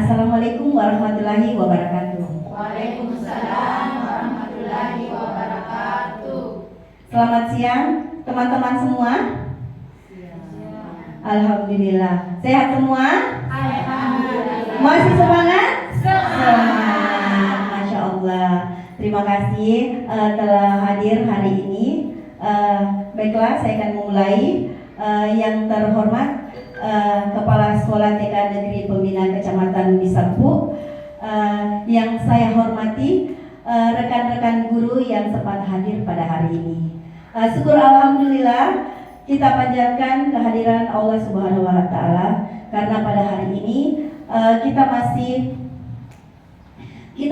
Assalamualaikum warahmatullahi wabarakatuh. Waalaikumsalam warahmatullahi wabarakatuh. Selamat siang teman-teman semua. Alhamdulillah. Sehat semua? Alhamdulillah. Masih semangat? Semangat. Masya Allah. Terima kasih telah hadir hari ini. Baiklah, saya akan memulai. Yang terhormat Kepala Sekolah TK Negeri Pembina Kecamatan Misarpu, yang saya hormati rekan-rekan guru yang sempat hadir pada hari ini. Syukur alhamdulillah kita panjatkan kehadiran Allah Subhanahu wa taala karena pada hari ini kita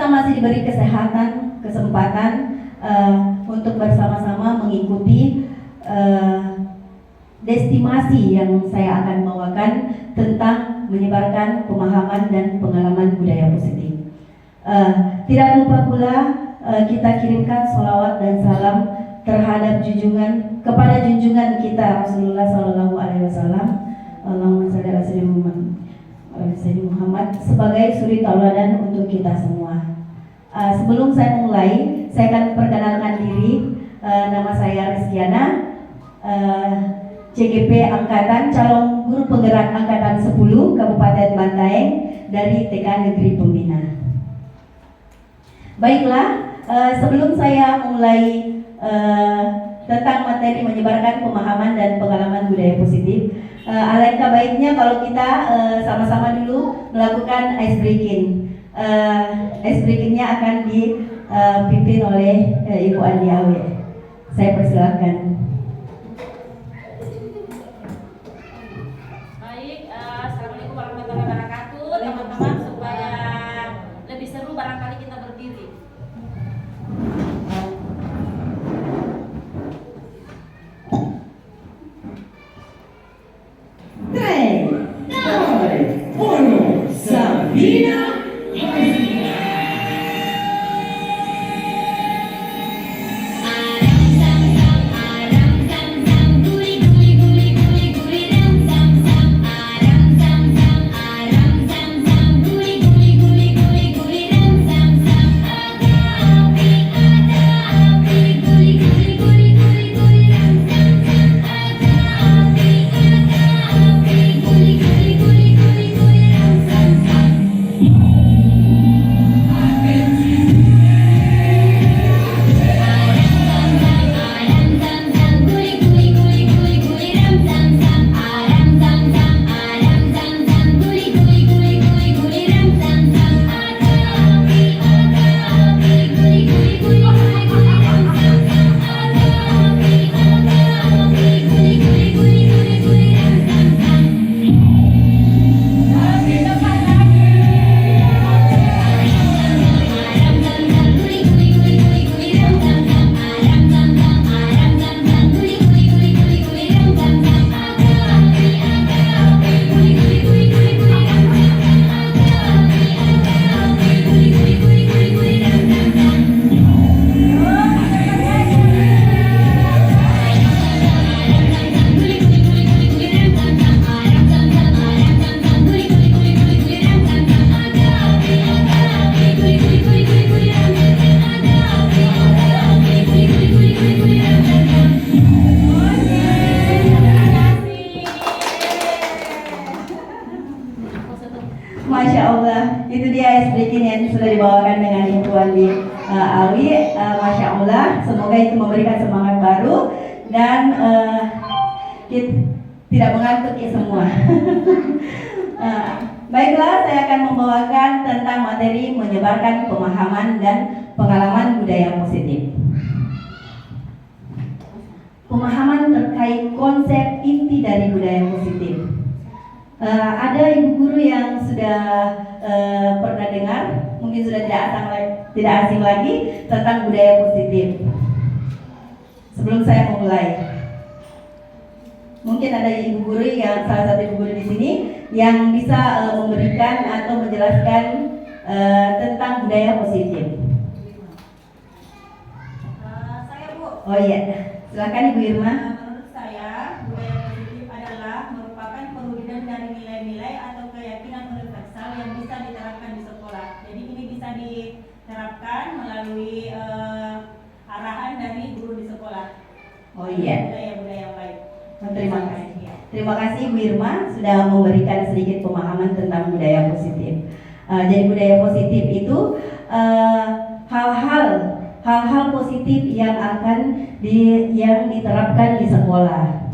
masih diberi kesempatan untuk bersama-sama mengikuti destinasi yang saya akan bawakan tentang menyebarkan pemahaman dan pengalaman budaya positif. Tidak lupa pula kita kirimkan sholawat dan salam terhadap kepada junjungan kita Rasulullah Sallallahu Alaihi Wasallam. Allahumma shalli ala sayyidina Muhammad sebagai suri tauladan untuk kita semua. Sebelum saya mulai, saya akan perkenalkan diri. Nama saya Rizkiana, CGP Angkatan, calon guru penggerak Angkatan 10 Kabupaten Bantaeng dari TK Negeri Pembina. Baiklah, sebelum saya mulai tentang materi menyebarkan pemahaman dan pengalaman budaya positif, alangkah baiknya kalau kita sama-sama dulu melakukan ice breaking. Ice breakingnya akan dipimpin oleh Ibu Andi Awe. Saya persilakan. Assalamualaikum warahmatullahi wabarakatuh. Teman-teman, supaya lebih seru barangkali kita berdiri. Sabina. Masya Allah, itu dia ice breaking yang sudah dibawakan dengan Ibu Andi Awi. Masya Allah, semoga itu memberikan semangat baru dan tidak mengantuk ya semua. Baiklah, saya akan membawakan tentang materi menyebarkan pemahaman dan pengalaman budaya positif. Pemahaman terkait konsep inti dari budaya positif. Ada ibu guru yang sudah pernah dengar, mungkin sudah tidak asing lagi tentang budaya positif. Sebelum saya memulai, mungkin ada ibu guru yang salah satu ibu guru di sini yang bisa memberikan atau menjelaskan tentang budaya positif. Saya Bu. Oh iya, silakan Ibu Irma. Menurut saya, budaya positif adalah merupakan perwujudan dari nilai-nilai atau keyakinan universal yang bisa diterapkan Oh iya. budaya-budaya yang baik. Terima kasih. Terima kasih Bu Irma sudah memberikan sedikit pemahaman tentang budaya positif. Jadi budaya positif itu hal-hal positif yang akan yang diterapkan di sekolah.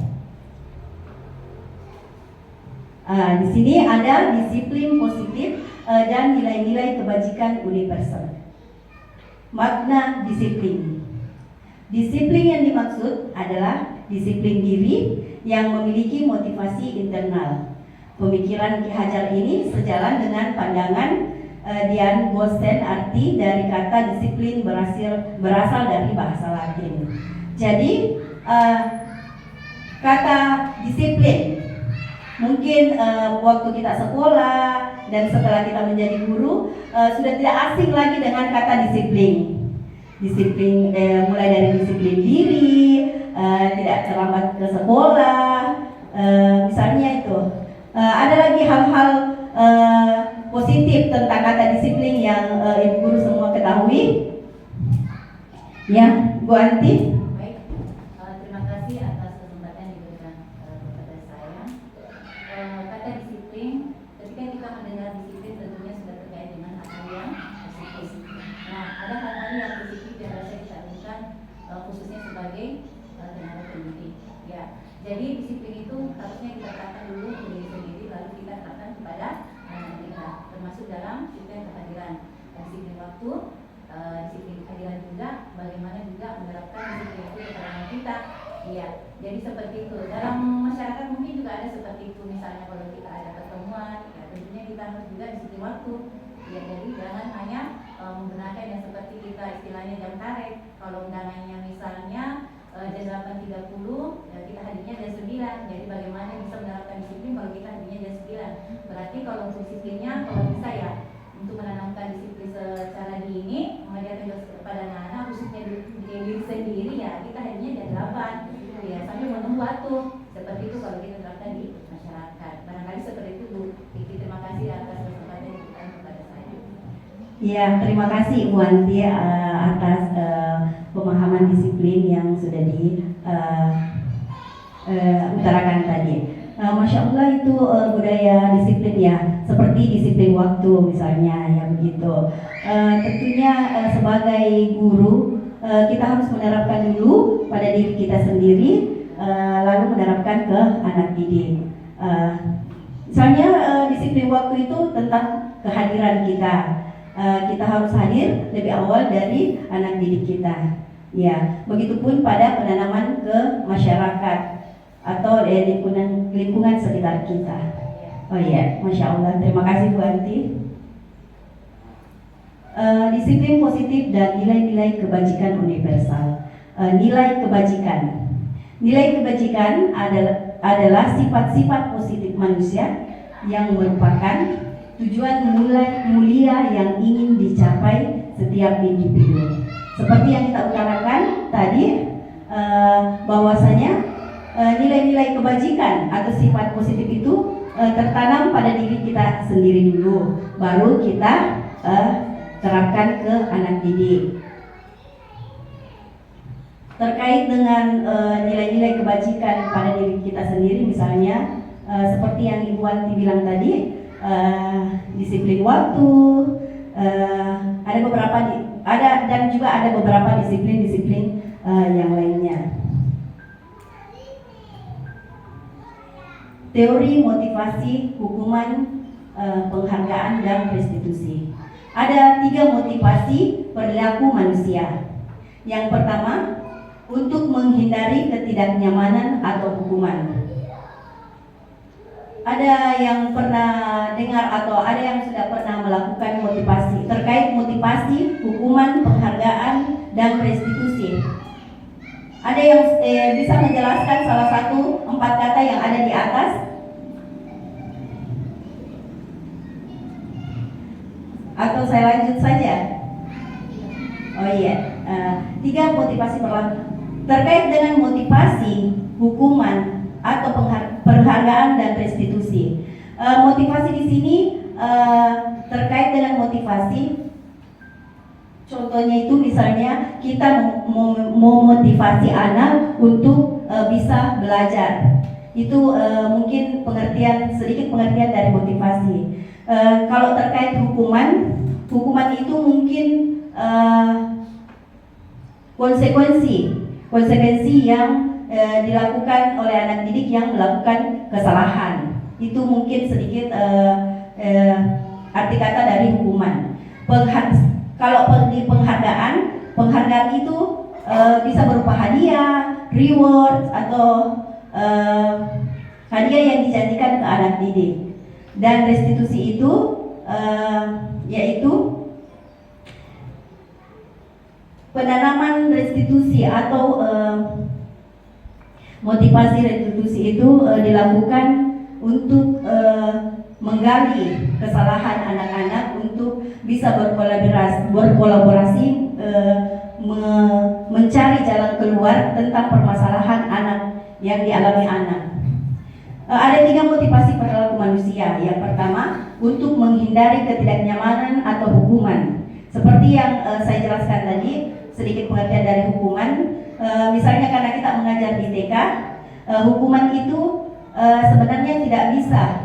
Di sini ada disiplin positif dan nilai-nilai kebajikan universal. Makna disiplin. Disiplin yang dimaksud adalah disiplin diri yang memiliki motivasi internal. Pemikiran Ki Hajar ini sejalan dengan pandangan Dian Boosten, arti dari kata disiplin berasal dari bahasa Latin. Jadi kata disiplin mungkin waktu kita sekolah dan setelah kita menjadi guru sudah tidak asing lagi dengan kata disiplin. Disiplin mulai dari disiplin diri, tidak terlambat ke sekolah, misalnya itu. Ada lagi hal-hal positif tentang kata disiplin yang ibu guru semua ketahui. Ya, Bu Anti. Baik, terima kasih atas kesempatan yang diberikan kepada saya. Kata disiplin, ketika kita mendengar disiplin tentunya sudah terkait dengan hal yang positif. Nah, ada hal-hal yang positif yang harus kita lakukan khususnya sebagai tenaga pendidik. Ya, jadi disiplin itu harusnya kita terapkan dulu untuk diri sendiri, lalu kita terapkan kepada anak kita, termasuk dalam sistem kehadiran, disiplin waktu, disiplin kehadiran juga, bagaimana juga menerapkan disiplin itu kepada anak kita. Iya, jadi seperti itu. Dalam masyarakat mungkin juga ada seperti itu. Misalnya kalau kita ada pertemuan, ya tentunya kita harus juga disiplin waktu. Ya, jadi jangan hanya menggunakan yang seperti kita istilahnya jam karet. Kalau undangannya misalnya jam 8.30, ya kita hadirnya jam 9. Jadi bagaimana bisa menerapkan disiplin kalau kita hadirnya jam 9? Berarti kalau untuk disiplinnya, kalau bisa ya, untuk menanamkan disiplin secara dini, mengajarkan kepada anak-anak khususnya diri sendiri, ya kita hadirnya jam 8. Ya, sambil menunggu waktu. Seperti itu kalau kita terapkan di masyarakat. Barangkali seperti itu, Bu. Terima kasih atas kesempatan yang diberikan kepada saya. Ya, terima kasih Bu Anti atas pemahaman disiplin yang sudah diutarakan tadi. Masya Allah itu budaya disiplin ya, seperti disiplin waktu misalnya ya begitu. Tentunya sebagai guru kita harus menerapkan dulu pada diri kita sendiri, lalu menerapkan ke anak didik. Misalnya disiplin waktu itu tentang kehadiran kita. Kita harus hadir lebih awal dari anak didik kita. Ya, begitupun pada penanaman ke masyarakat atau lingkungan sekitar kita. Oh iya, Masya Allah. Terima kasih Bu Anti. Disiplin positif dan nilai-nilai kebajikan universal. Nilai kebajikan. Nilai kebajikan adalah sifat-sifat positif manusia yang merupakan tujuan mulia yang ingin dicapai setiap individu. Seperti yang kita utarakan tadi, bahwasanya nilai-nilai kebajikan atau sifat positif itu tertanam pada diri kita sendiri dulu, baru kita terapkan ke anak didik. Terkait dengan nilai-nilai kebajikan pada diri kita sendiri, misalnya seperti yang Ibu Anti bilang tadi, disiplin waktu, dan juga ada beberapa disiplin yang lainnya. Teori motivasi, hukuman, penghargaan, dan restitusi. Ada 3 motivasi perilaku manusia. Yang pertama, untuk menghindari ketidaknyamanan atau hukuman. Ada yang pernah dengar atau ada yang sudah pernah melakukan motivasi terkait motivasi, hukuman, penghargaan, dan restitusi. Ada yang bisa menjelaskan salah satu 4 kata yang ada di atas? Atau saya lanjut saja? Oh iya, 3 motivasi perilaku. Terkait dengan motivasi, hukuman, atau penghargaan dan restitusi. Motivasi di sini terkait dengan motivasi Contohnya itu misalnya kita memotivasi anak untuk bisa belajar. Itu mungkin sedikit pengertian dari motivasi. Kalau terkait hukuman itu mungkin konsekuensi yang dilakukan oleh anak didik yang melakukan kesalahan. Itu mungkin sedikit arti kata dari hukuman. Kalau di penghargaan itu bisa berupa hadiah, reward, atau hadiah yang dijanjikan ke anak didik. Dan restitusi itu yaitu penanaman restitusi atau motivasi restitusi itu dilakukan untuk menggali kesalahan anak-anak untuk bisa berkolaborasi mencari jalan keluar tentang permasalahan anak yang dialami anak. Ada 3 motivasi perilaku manusia. Yang pertama, untuk menghindari ketidaknyamanan atau hukuman. Seperti yang saya jelaskan tadi, sedikit pengertian dari hukuman. Misalnya karena kita mengajar di TK, hukuman itu sebenarnya tidak bisa.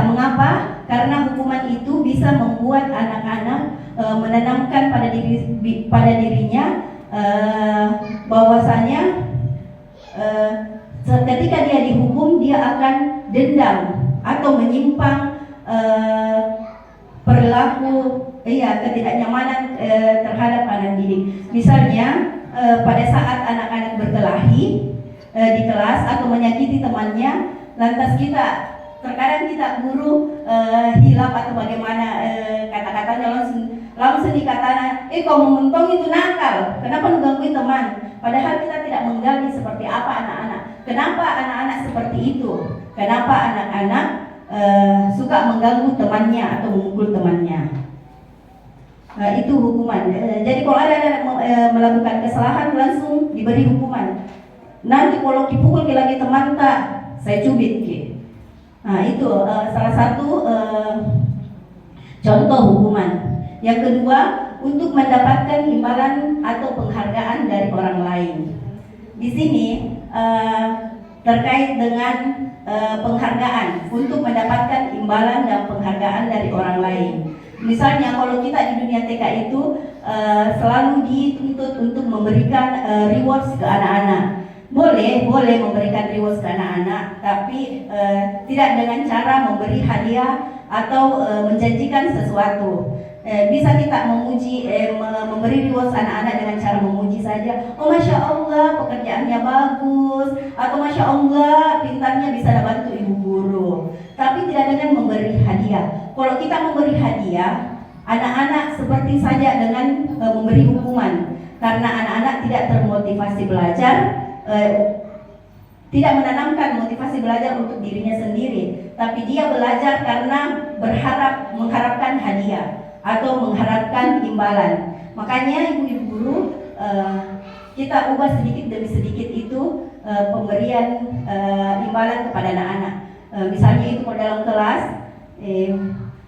Mengapa? Karena hukuman itu bisa membuat anak-anak menanamkan pada dirinya bahwasanya ketika dia dihukum dia akan dendam atau menyimpang perilaku ketidaknyamanan terhadap anak didik. Misalnya pada saat anak-anak berkelahi di kelas atau menyakiti temannya, lantas terkadang kita guru hilaf atau bagaimana kata-katanya langsung dikatakan, kau mentontong itu nakal, kenapa lu gangguin teman? Padahal kita tidak menggali seperti apa anak-anak. Kenapa anak-anak seperti itu? Kenapa anak-anak suka mengganggu temannya atau memukul temannya? Itu hukuman. Jadi kalau ada anak melakukan kesalahan langsung diberi hukuman. Nanti kalau dipukul lagi teman tak, saya cubit ke. Nah itu salah satu contoh hukuman. Yang kedua, untuk mendapatkan imbalan atau penghargaan dari orang lain. Di sini terkait dengan penghargaan, untuk mendapatkan imbalan dan penghargaan dari orang lain. Misalnya kalau kita di dunia TK itu selalu dituntut untuk memberikan rewards ke anak-anak. Boleh memberikan rewards ke anak-anak, tapi tidak dengan cara memberi hadiah atau menjanjikan sesuatu. Bisa kita memberi rewards anak-anak dengan cara memuji saja. Oh Masya Allah pekerjaannya bagus, atau Masya Allah pintarnya bisa bantu ibu guru. Tapi tidak dengan memberi hadiah. Kalau kita memberi hadiah, anak-anak seperti saja dengan memberi hukuman. Karena anak-anak tidak termotivasi belajar, tidak menanamkan motivasi belajar untuk dirinya sendiri, tapi dia belajar karena mengharapkan hadiah atau mengharapkan imbalan. Makanya ibu-ibu guru kita ubah sedikit demi sedikit itu pemberian imbalan kepada anak-anak. Misalnya itu kalau dalam kelas,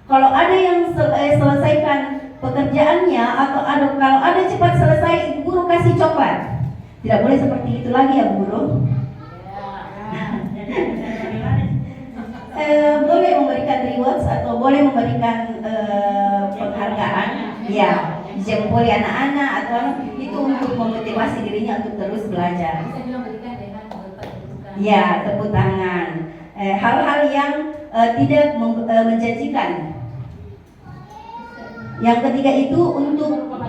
kalau ada yang selesaikan pekerjaannya atau kalau ada cepat selesai, ibu guru kasih coklat. Tidak boleh seperti itu lagi ya Bu Guru. Boleh memberikan rewards atau boleh memberikan penghargaan, ya, jempoli anak-anak atau itu untuk memotivasi dirinya untuk terus belajar. Bisa juga memberikan dengan berupa tepuk tangan. Ya, tepuk tangan. Hal-hal yang tidak menjanjikan. Yang ketiga itu untuk berupa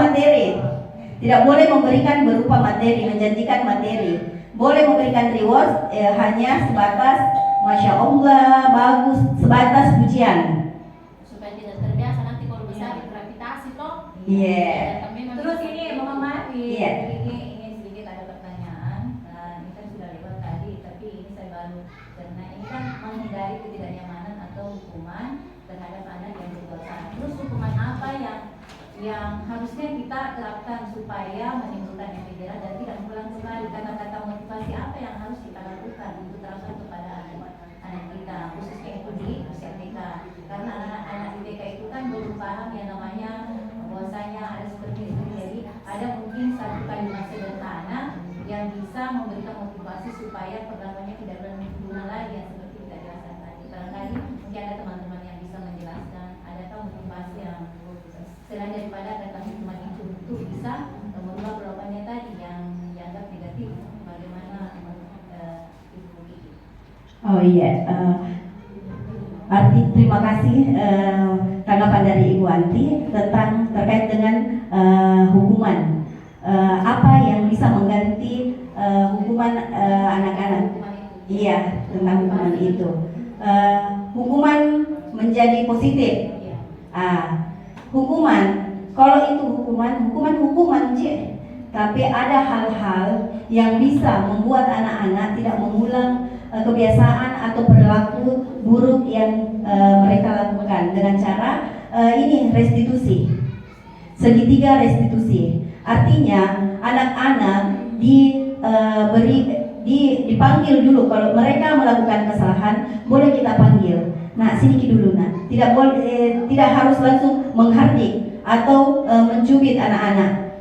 materi. Tidak boleh memberikan berupa materi, menjanjikan materi. Boleh memberikan reward hanya sebatas Masya Allah, bagus, sebatas pujian. Supaya tidak terbiasa nanti kalau bisa digravitasi toh. Iya. Terus ini Mama Mari, Iya. ini sedikit ada pertanyaan. Ini kan sudah lewat tadi, tapi ini saya baru karena ini kan menghindari ketidaknyamanan atau hukuman terhadap anak yang berbuat salah. Terus hukuman apa yang harusnya kita terapkan supaya menimbulkan efek jerah dan tidak mengulang kembali? Kata-kata motivasi apa yang harus kita lakukan untuk terapkan kepada anak kita, khususnya itu di usia TK? Karena anak-anak IPK itu kan belum paham yang namanya bahwasanya ada seperti itu. Jadi ada mungkin satu kalimat sederhana yang bisa memberikan motivasi supaya perlakuannya tidak berguna lagi yang seperti kita jelaskan tadi. Barangkali mungkin ada teman-teman yang bisa menjelaskan, adakah motivasi yang selain daripada kata hukuman itu untuk bisa merubah perlakuannya tadi yang dianggap negatif. Bagaimana Ibu Kiki? Oh iya, terima kasih tanggapan dari Ibu Anti tentang terkait dengan hukuman. Apa yang bisa mengganti hukuman anak-anak? Iya, tentang hukuman itu. Hukuman menjadi positif. Hukuman, kalau itu hukuman J. Tapi ada hal-hal yang bisa membuat anak-anak tidak mengulang kebiasaan atau perilaku buruk yang mereka lakukan dengan cara ini restitusi, segitiga restitusi. Artinya anak-anak dipanggil dulu. Kalau mereka melakukan kesalahan boleh kita panggil. Nah, sini dulu nak. Tidak harus langsung menghardik atau mencubit anak-anak.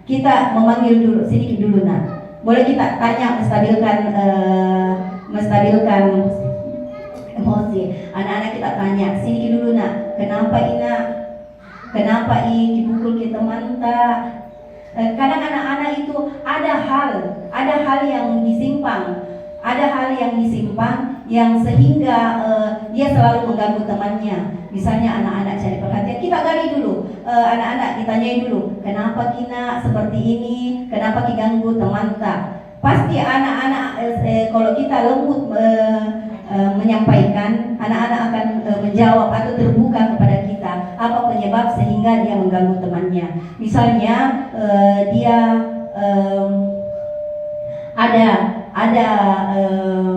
Kita memanggil dulu, sini dulu nak. Boleh kita tanya, menstabilkan emosi. Anak-anak kita tanya, sini dulu nak. Kenapa dipukul ke teman tak? Kadang anak-anak itu ada hal yang disimpan. Ada hal yang disimpan yang sehingga dia selalu mengganggu temannya. Misalnya anak-anak cari perhatian, kita gali dulu. Anak-anak ditanyai dulu, kenapa kina seperti ini? Kenapa diganggu teman tak? Pasti anak-anak kalau kita lembut menyampaikan, anak-anak akan menjawab atau terbuka kepada kita apa penyebab sehingga dia mengganggu temannya. Misalnya dia ada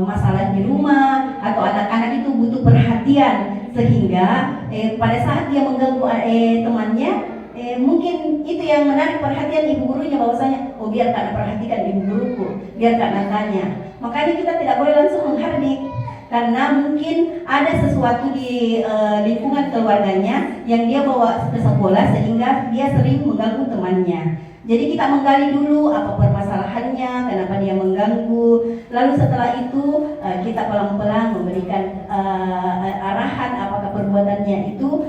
masalah di rumah atau anak-anak itu butuh perhatian sehingga pada saat dia mengganggu temannya mungkin itu yang menarik perhatian ibu gurunya bahwasanya biar Kak perhatikan ibu guruku, biar Kak tanya. Makanya kita tidak boleh langsung menghardik karena mungkin ada sesuatu di lingkungan keluarganya yang dia bawa ke sekolah sehingga dia sering mengganggu temannya. Jadi kita menggali dulu apa permasalahannya, kenapa dia mengganggu. Lalu setelah itu kita pelan-pelan memberikan arahan apakah perbuatannya itu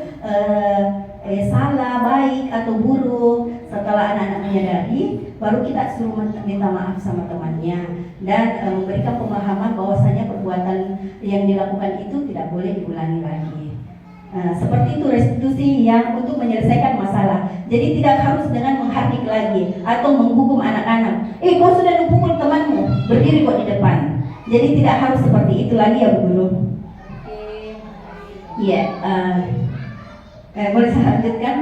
salah, baik atau buruk. Setelah anak-anak menyadari, baru kita suruh minta maaf sama temannya dan memberikan pemahaman bahwasanya perbuatan yang dilakukan itu tidak boleh diulangi lagi. Seperti itu restitusi yang untuk menyelesaikan masalah. Jadi tidak harus dengan menghardik lagi atau menghukum anak-anak. Kau sudah dipukul temanmu, berdiri kok di depan. Jadi tidak harus seperti itu lagi ya Bu Guru. Iya, boleh saya lanjutkan.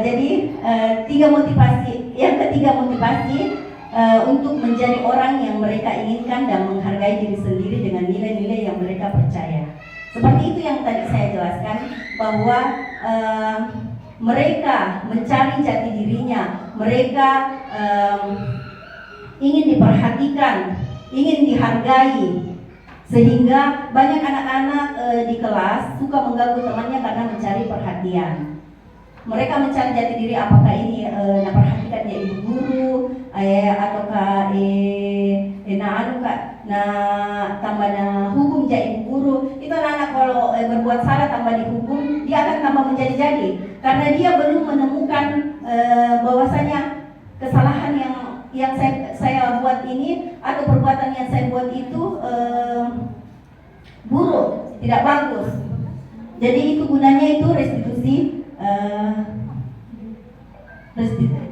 Jadi tiga motivasi. Yang ketiga motivasi untuk menjadi orang yang mereka inginkan dan menghargai diri sendiri dengan nilai-nilai yang mereka percaya. Seperti itu yang tadi saya jelaskan bahwa mereka mencari jati dirinya, mereka ingin diperhatikan, ingin dihargai, sehingga banyak anak-anak di kelas suka mengganggu temannya karena mencari perhatian. Mereka mencari jati diri apakah ini perhatikan ya ibu guru, ataukah tambah hukum ja ibu guru. Itu anak-anak kalau berbuat salah tambah dihukum, dia akan tambah menjadi-jadi karena dia belum menemukan bahwasanya kesalahan yang saya buat ini atau perbuatan yang saya buat itu buruk, tidak bagus. Jadi itu gunanya itu restitusi.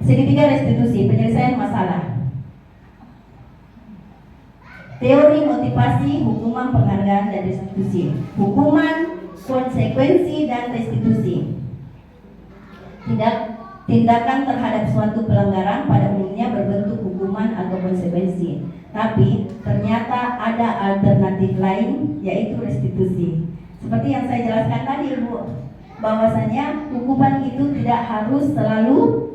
Segitiga restitusi, penyelesaian masalah. Teori motivasi, hukuman, penghargaan, dan restitusi. Hukuman, konsekuensi, dan restitusi. Tindakan terhadap suatu pelanggaran pada umumnya berbentuk hukuman atau konsekuensi. Tapi ternyata ada alternatif lain, yaitu restitusi. Seperti yang saya jelaskan tadi, Bu, bahwasanya hukuman itu tidak harus selalu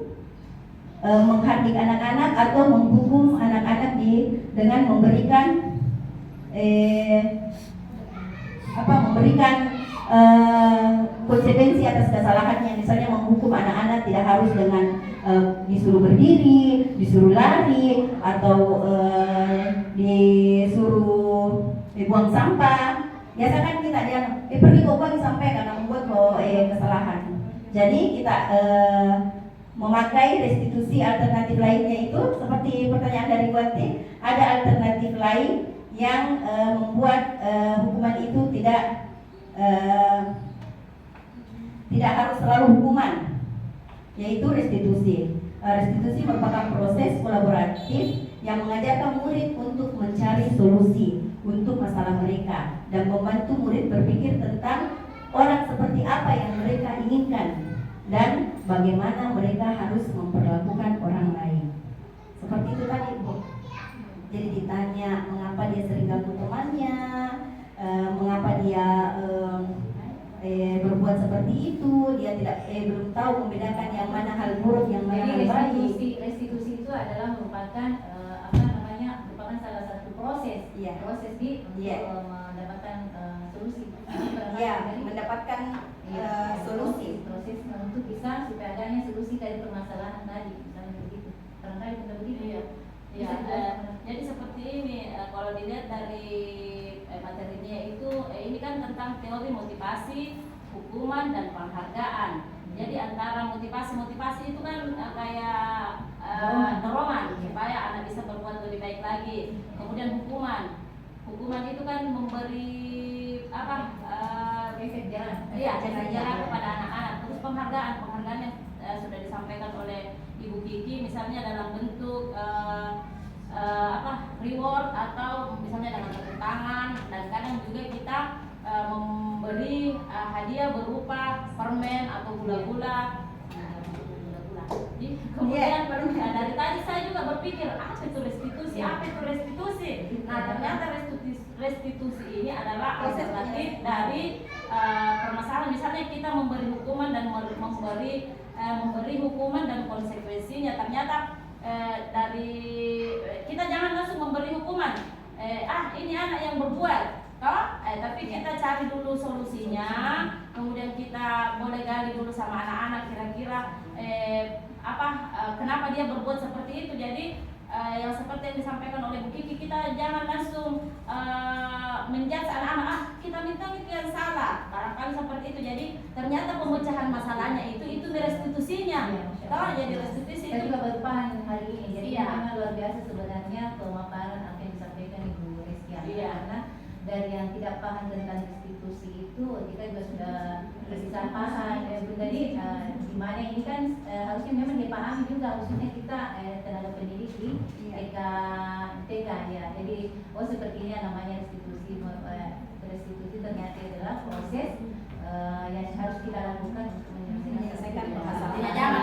menghardik anak-anak atau menghukum anak-anak dengan memberikan konsekuensi atas kesalahannya, misalnya menghukum anak-anak tidak harus dengan disuruh berdiri, disuruh lari, atau disuruh buang sampah. Biasakan kita dia pergi kau buang sampah karena membuat kesalahan. Jadi kita memakai restitusi alternatif lainnya itu seperti pertanyaan dari Wati, ada alternatif lain yang membuat hukuman itu tidak harus selalu hukuman, yaitu restitusi. Restitusi merupakan proses kolaboratif yang mengajarkan murid untuk mencari solusi untuk masalah mereka dan membantu murid berpikir tentang orang seperti apa yang mereka inginkan dan bagaimana mereka harus memperlakukan orang lain. Seperti itu tadi, Bu. Jadi ditanya mengapa dia sering ganggu temannya, mengapa dia berbuat seperti itu, dia tidak belum tahu membedakan yang mana hal buruk, yang mana hal baik. Restitusi itu adalah merupakan merupakan salah satu proses, proses untuk mendapatkan solusi. Mendapatkan solusi. Proses untuk bisa supaya adanya solusi dari permasalahan tadi, misalnya begitu. Barangkali benar begitu. Iya. Jadi seperti ini, kalau dilihat dari materinya itu, ini kan tentang teori motivasi, hukuman dan penghargaan. Jadi antara motivasi itu kan kayak dorongan supaya anak bisa berbuat lebih baik lagi. Kemudian hukuman itu kan memberi efek jerah kepada anak-anak. Terus penghargaan yang sudah disampaikan oleh Ibu Kiki, misalnya dalam bentuk reward atau misalnya dengan tepuk tangan, dan kadang juga kita memberi hadiah berupa permen atau gula-gula. Kemudian dari tadi saya juga berpikir apa itu restitusi. Nah, ternyata restitusi ini adalah alternatif dari permasalahan. Misalnya kita memberi hukuman dan memberi hukuman dan konsekuensinya. Ternyata dari kita jangan langsung memberi hukuman. Ini anak yang berbuat, tapi kita cari dulu solusinya. Kemudian kita boleh gali dulu sama anak-anak kira-kira kenapa dia berbuat seperti itu. Jadi yang seperti yang disampaikan oleh Bu Kiki, kita jangan langsung menjudge anak-anak, kita minta itu yang salah, barangkali seperti itu. Jadi ternyata pemecahan masalahnya itu restitusinya. Jadi restitusi Saya itu juga berpaham hari ini. Jadi memang luar biasa sebenarnya pemaparan apa yang disampaikan Ibu Reskiana. Karena dari yang tidak paham tentang restitusi itu, kita juga sudah bisa paham. Jadi di mana ini kan harusnya memang dipahami juga, khususnya kita tenaga pendidik di TK ya. Jadi seperti ini namanya restitusi. Restitusi ternyata adalah proses yang harus kita lakukan untuk menyelesaikan masalah. jangan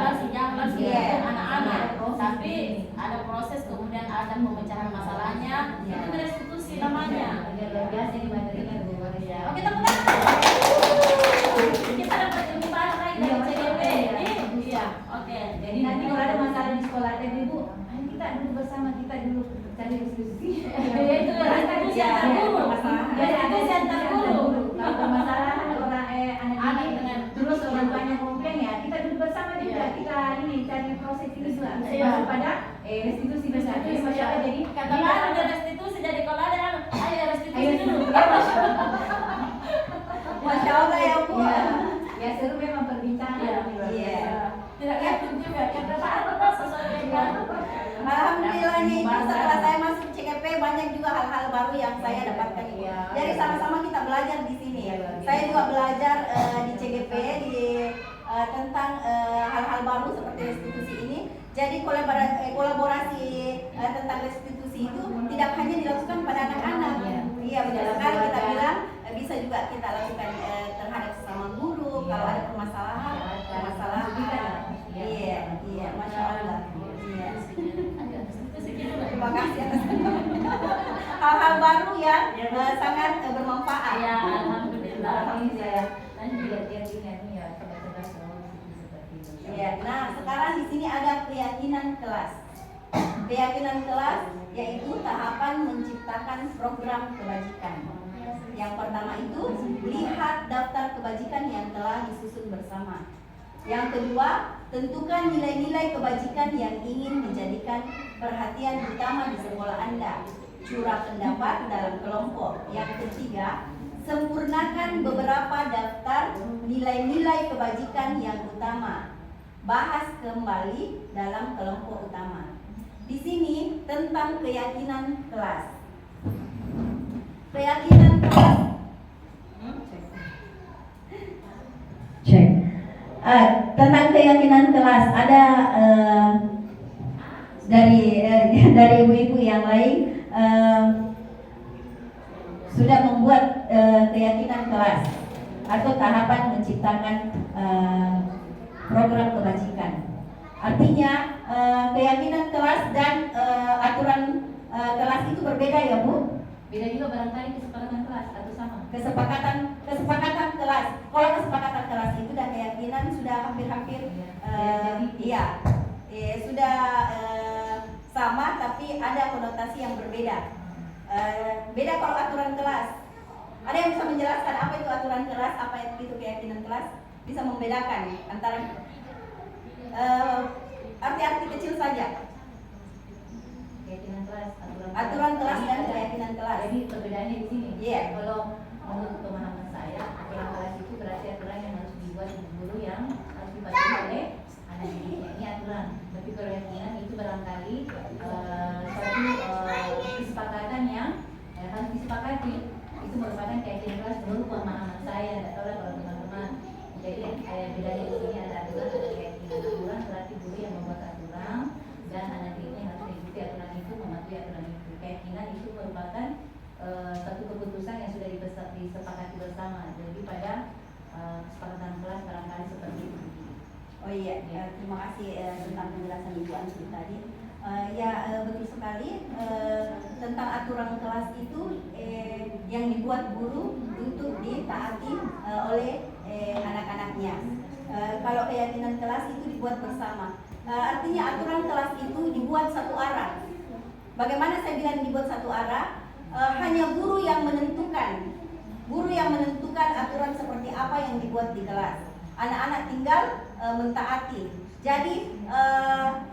langsung anak-anak, tapi ada proses, kemudian ada pemecahan masalahnya. Itu restitusi namanya. Luar biasa ini materinya. Oke, tepuk tangan. Kita dapat ilmu baru lagi dari CGP. Oke. Jadi nanti kalau ada masalah di sekolah tadi Bu, kita duduk bersama, kita dulu cari diskusi. Itu restitusi antar guru. Restitusi antar guru. Kalau permasalahan orang anak dengan terus orang banyak komplain ya, kita duduk bersama juga, kita ini cari proses itu juga pada restitusi besar. Jadi masyarakat jadi katakan ada restitusi, jadi kalau ada ayo restitusi dulu. Masya Allah ya Bu. Ya seru memang perbincangan. Tidak yakin juga kenapa ada sesuatu yang baru. Alhamdulillahnya itu setelah saya masuk CGP banyak juga hal-hal baru yang saya dapatkan. Jadi sama-sama kita belajar di sini. Saya juga belajar di CGP tentang hal-hal baru seperti restitusi ini. Jadi kolaborasi tentang restitusi itu tidak hanya dilakukan pada anak-anak. Iya, benar sekali kita bilang bisa juga kita lakukan terhadap sesama guru kalau ada permasalahan. Iya, Masya Allah. Iya. Terima kasih atas hal-hal baru yang sangat bermanfaat. Ya, alhamdulillah. Dan juga dia ini ya coba-coba seperti itu. Iya. Nah, sekarang di sini ada keyakinan kelas. Keyakinan kelas yaitu tahapan menciptakan program kebajikan. Yang pertama itu, lihat daftar kebajikan yang telah disusun bersama. Yang kedua, tentukan nilai-nilai kebajikan yang ingin menjadikan perhatian utama di sekolah Anda. Curah pendapat dalam kelompok. Yang ketiga, sempurnakan beberapa daftar nilai-nilai kebajikan yang utama. Bahas kembali dalam kelompok utama. Di sini tentang keyakinan kelas. Keyakinan kelas. Cek. Tentang keyakinan kelas ada dari ibu-ibu yang lain sudah membuat keyakinan kelas atau tahapan menciptakan program kebajikan. Artinya keyakinan kelas dan aturan kelas itu berbeda ya Bu? Beda juga barangkali kesepakatan kelas atau sama? Kesepakatan kelas. Kalau kesepakatan kelas itu dan keyakinan sudah hampir-hampir sudah sama, tapi ada konotasi yang berbeda. Beda kalau aturan kelas. Ada yang bisa menjelaskan apa itu aturan kelas, apa itu keyakinan kelas? Bisa membedakan antara arti-arti kecil saja. Keyakinan kelas, Aturan kelas dan keyakinan kelas. Jadi perbedaannya di sini. Iya. Kalau menurut pemahaman saya, aturan kelas itu berarti aturan yang harus dibuat di guru yang harus dipatuhi oleh anak didiknya. Ini aturan. Tapi keyakinan itu barangkali suatu kesepakatan yang harus disepakati. Itu merupakan keyakinan kelas menurut pemahaman saya. Tidak tahu lah kalau teman-teman. Jadi bedanya di sini ada aturan, ada keyakinan. Aturan berarti guru yang membuat aturan dan anak didiknya harus mengikuti aturan itu, mematuhi aturan itu. Keyakinan itu merupakan satu keputusan yang sudah disepakati bersama. Jadi pada kesepakatan kelas barangkali seperti itu. Oh iya, terima kasih tentang penjelasan Ibu Ansi tadi. Betul sekali, tentang aturan kelas itu yang dibuat guru untuk ditaati oleh anak-anaknya. Kalau keyakinan kelas itu dibuat bersama. Artinya aturan kelas itu dibuat satu arah. Bagaimana saya bilang dibuat satu arah? Hanya guru yang menentukan. Guru yang menentukan aturan seperti apa yang dibuat di kelas. Anak-anak tinggal mentaati. Jadi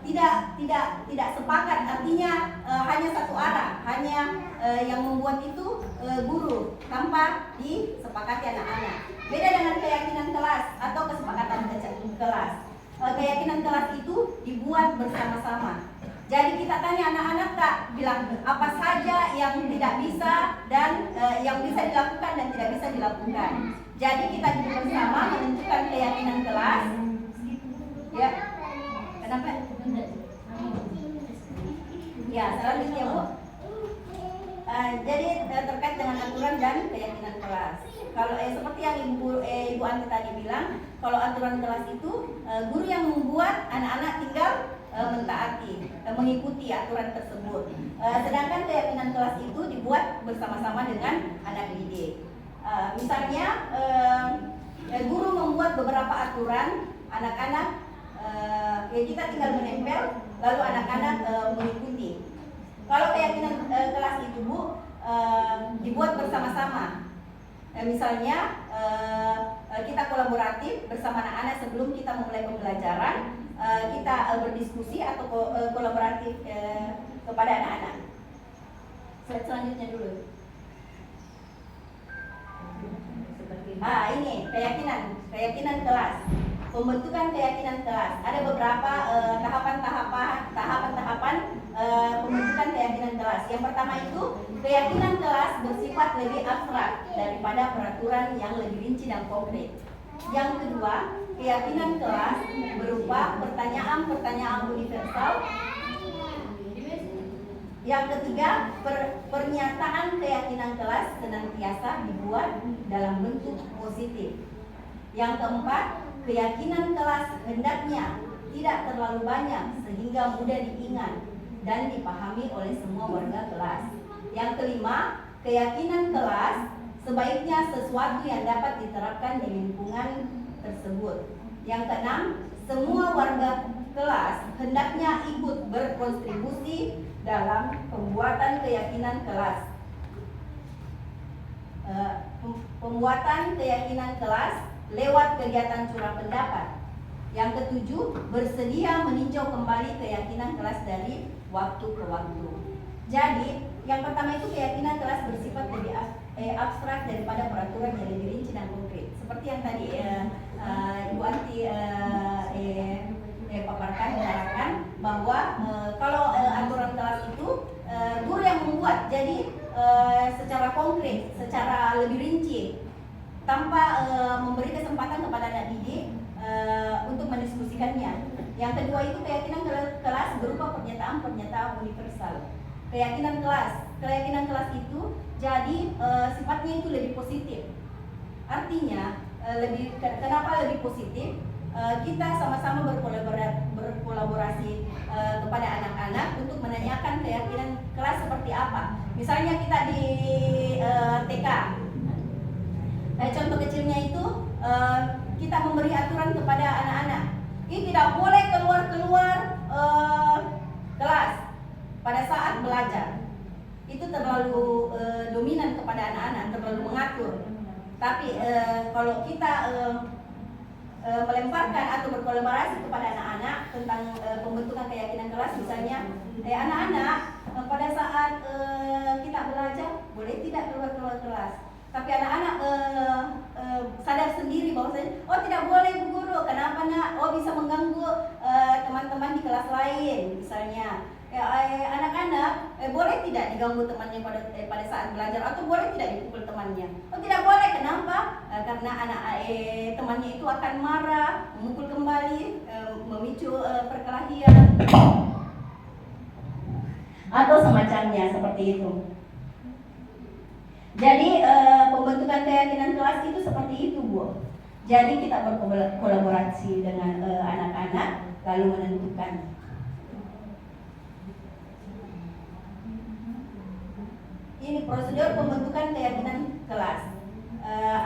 tidak sepakat. Artinya hanya satu arah. Hanya yang membuat itu guru tanpa disepakati anak-anak. Beda dengan keyakinan kelas atau kesepakatan kelas. Keyakinan kelas itu dibuat bersama-sama. Jadi kita tanya anak-anak tak bilang apa saja yang tidak bisa dan yang bisa dilakukan dan tidak bisa dilakukan. Jadi kita duduk bersama menentukan keyakinan kelas. Ya, kenapa? Ya, selanjutnya Bu. Jadi terkait dengan aturan dan keyakinan kelas. Kalau seperti yang Ibu Anti tadi bilang, kalau aturan kelas itu guru yang membuat, anak-anak tinggal mentaati, mengikuti aturan tersebut. Sedangkan keyakinan kelas itu dibuat bersama-sama dengan anak didik. Misalnya guru membuat beberapa aturan, anak-anak kita tinggal menempel, lalu anak-anak mengikuti. Kalau keyakinan kelas itu Bu dibuat bersama-sama. Misalnya kita kolaboratif bersama anak-anak sebelum kita memulai pembelajaran, kita berdiskusi atau kolaboratif kepada anak-anak. Selanjutnya dulu. Ini keyakinan kelas. Pembentukan keyakinan kelas. Ada beberapa tahapan pembentukan keyakinan kelas. Yang pertama itu keyakinan kelas bersifat lebih abstrak daripada peraturan yang lebih rinci dan konkret. Yang kedua, keyakinan kelas berupa pertanyaan-pertanyaan universal. Yang ketiga, pernyataan keyakinan kelas senantiasa dibuat dalam bentuk positif. Yang keempat, keyakinan kelas hendaknya tidak terlalu banyak sehingga mudah diingat dan dipahami oleh semua warga kelas. Yang kelima, keyakinan kelas sebaiknya sesuatu yang dapat diterapkan di lingkungan tersebut. Yang keenam, semua warga kelas hendaknya ikut berkontribusi dalam pembuatan keyakinan kelas. Pembuatan keyakinan kelas lewat kegiatan curah pendapat. Yang ketujuh, bersedia meninjau kembali keyakinan kelas dari waktu ke waktu. Jadi, yang pertama itu keyakinan kelas bersifat lebih abstrak daripada peraturan yang lebih rinci dan konkret. Seperti yang tadi Ibu Anti paparkan, menerangkan bahwa kalau aturan kelas itu guru yang membuat, jadi secara konkret, secara lebih rinci, tanpa memberi kesempatan kepada anak didik untuk mendiskusikannya. Yang kedua itu keyakinan kelas berupa pernyataan-pernyataan universal. Keyakinan kelas itu jadi sifatnya itu lebih positif. Artinya kenapa lebih positif? Kita sama-sama berkolaborasi kepada anak-anak untuk menanyakan keyakinan kelas seperti apa. Misalnya kita di TK, contoh kecilnya itu kita memberi aturan kepada anak-anak, ini tidak boleh keluar kelas pada saat belajar. Itu terlalu dominan kepada anak-anak, terlalu mengatur. Tapi kalau kita melemparkan atau berkolaborasi kepada anak-anak tentang pembentukan keyakinan kelas, misalnya anak-anak pada saat kita belajar boleh tidak keluar kelas. Tapi anak-anak sadar sendiri bahwasanya, oh tidak boleh Bu Guru, kenapa nak? Oh bisa mengganggu teman-teman di kelas lain misalnya. Anak-anak boleh tidak diganggu temannya pada saat belajar, atau boleh tidak dipukul temannya? Oh tidak boleh, kenapa? Karena temannya itu akan marah, memukul kembali, memicu perkelahian atau semacamnya seperti itu. Jadi pembentukan keyakinan kelas itu seperti itu, Bu. Jadi kita berkolaborasi dengan anak-anak lalu menentukan. Ini prosedur pembentukan keyakinan kelas.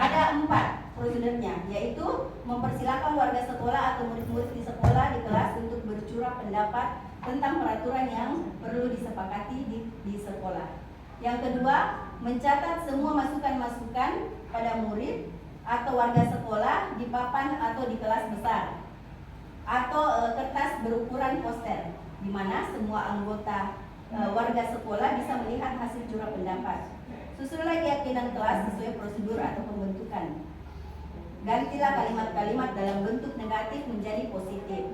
Ada 4 prosedurnya, yaitu mempersilakan warga sekolah atau murid-murid di sekolah di kelas untuk bercurah pendapat tentang peraturan yang perlu disepakati di sekolah. Yang kedua, mencatat semua masukan-masukan pada murid atau warga sekolah di papan atau di kelas besar atau kertas berukuran poster, di mana semua anggota warga sekolah bisa melihat hasil curah pendapat. Susunlah keyakinan kelas sesuai prosedur atau pembentukan. Gantilah kalimat-kalimat dalam bentuk negatif menjadi positif.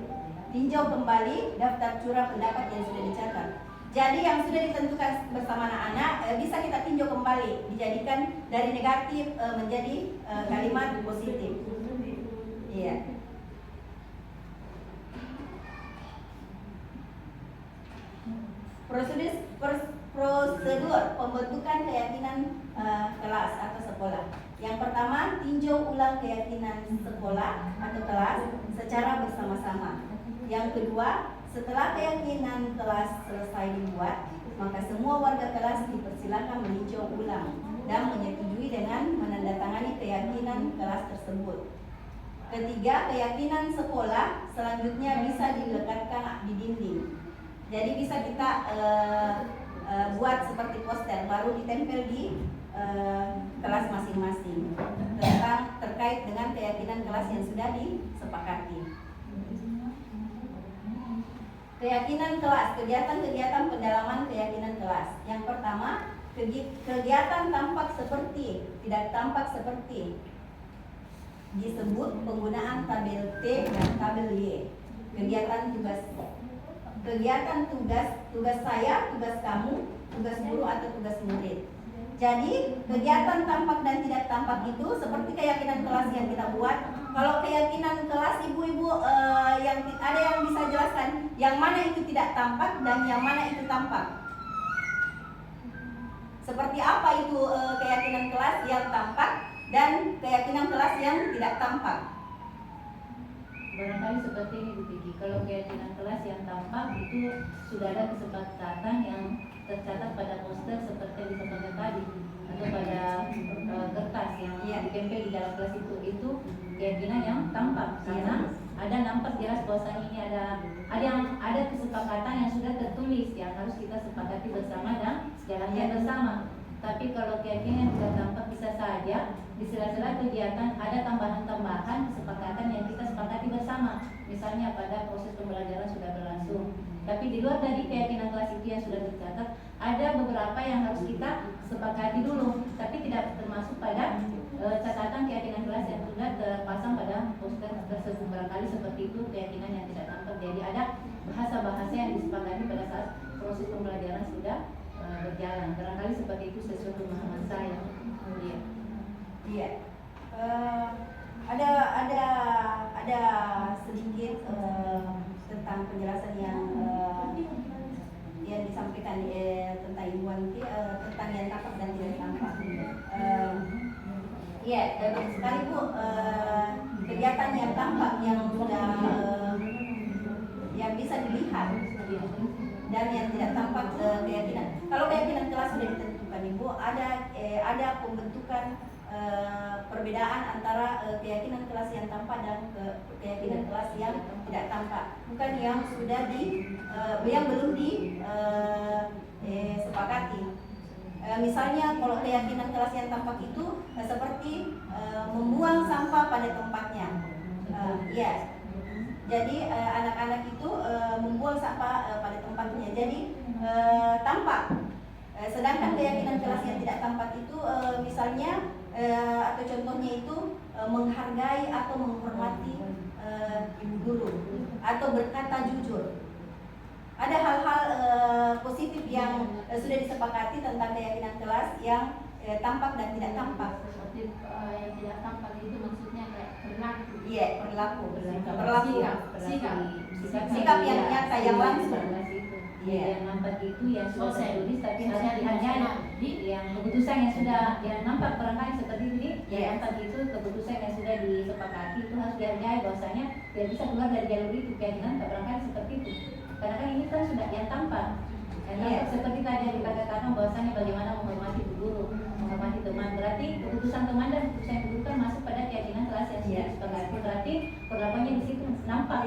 Tinjau kembali daftar curah pendapat yang sudah dicatat. Jadi yang sudah ditentukan bersama anak-anak bisa kita tinjau kembali, dijadikan dari negatif menjadi kalimat positif. Iya. Prosedur pembentukan keyakinan kelas atau sekolah. Yang pertama, tinjau ulang keyakinan sekolah atau kelas secara bersama-sama. Yang kedua, setelah keyakinan kelas selesai dibuat, maka semua warga kelas dipersilakan meninjau ulang dan menyetujui dengan menandatangani keyakinan kelas tersebut. Ketiga, keyakinan sekolah selanjutnya bisa dilekatkan di dinding. Jadi bisa kita buat seperti poster, baru ditempel di kelas masing-masing terkait dengan keyakinan kelas yang sudah disepakati. Keyakinan kelas, kegiatan-kegiatan pendalaman keyakinan kelas. Yang pertama, kegiatan tampak seperti, tidak tampak seperti, disebut penggunaan tabel T dan tabel Y. Kegiatan tugas saya, tugas kamu, tugas guru atau tugas murid. Jadi kegiatan tampak dan tidak tampak itu seperti keyakinan kelas yang kita buat. Kalau keyakinan kelas ibu-ibu yang ada yang bisa jelaskan yang mana itu tidak tampak dan yang mana itu tampak? Seperti apa itu keyakinan kelas yang tampak dan keyakinan kelas yang tidak tampak? Barangkali seperti ini Bu Vicky, kalau keyakinan kelas yang tampak itu sudah ada kesepakatan yang tercatat pada poster seperti yang disampaikan tadi, atau pada kertas yang ditempel di dalam kelas itu keyakinan yang tampak, karena ada nampak jelas bahwa ini ada kesepakatan yang sudah tertulis yang harus kita sepakati bersama dan jalannya bersama. Tapi kalau keyakinan tidak tampak bisa saja di sela-sela kegiatan ada tambahan-tambahan kesepakatan yang kita sepakati bersama. Misalnya pada proses pembelajaran sudah berlangsung. Tapi di luar dari keyakinan kelas itu yang sudah tercatat, ada beberapa yang harus kita sepakati dulu, tapi tidak termasuk pada catatan keyakinan kelas yang sudah terpasang pada poster tersebut. Barangkali seperti itu keyakinan yang tidak tampak. Jadi ada bahasa-bahasa yang disepakati pada saat proses pembelajaran sudah berjalan. Barangkali seperti itu sesuai pemahaman saya. Iya. Iya. Ada sedikit tentang penjelasan yang disampaikan tentang Ibu Wanti tentang yang tampak dan tidak tampak. Iya, betul sekali Bu. Kegiatan yang tampak yang sudah yang bisa dilihat dan yang tidak tampak keyakinan. Kalau keyakinan kelas sudah ditentukan Ibu, ada pembentukan perbedaan antara keyakinan kelas yang tampak dan keyakinan kelas yang tidak tampak. Bukan yang sudah yang belum disepakati. Misalnya kalau keyakinan kelas yang tampak itu seperti membuang sampah pada tempatnya. Ya. Jadi anak-anak itu membuang sampah pada tempatnya. Jadi tampak. Sedangkan keyakinan kelas yang tidak tampak itu misalnya atau contohnya itu menghargai atau menghormati ibu guru atau berkata jujur. Ada hal-hal positif yang sudah disepakati tentang keyakinan kelas yang tampak dan tidak tampak. Seperti yang tidak tampak itu maksudnya kayak perilaku. Iya, perilaku. Sikap yang nyata yang langsung. Yang nampak itu yang sudah tulis tapi harus dihargai. Yang keputusan yang sudah yang nampak barangkali seperti ini, yang nampak itu keputusan yang sudah disepakati itu harus dihargai bahwasanya tidak bisa keluar dari jalur itu keyakinan barangkali seperti itu. Karena kan ini kan sudah yang tampak. Yang tampak seperti tadi yang kita katakan bahwasanya bagaimana menghormati guru, menghormati teman. Berarti keputusan teman dan keputusan guru kan masuk pada keyakinan kelas yang sudah disepakati. Berarti perlakuannya di situ nampak.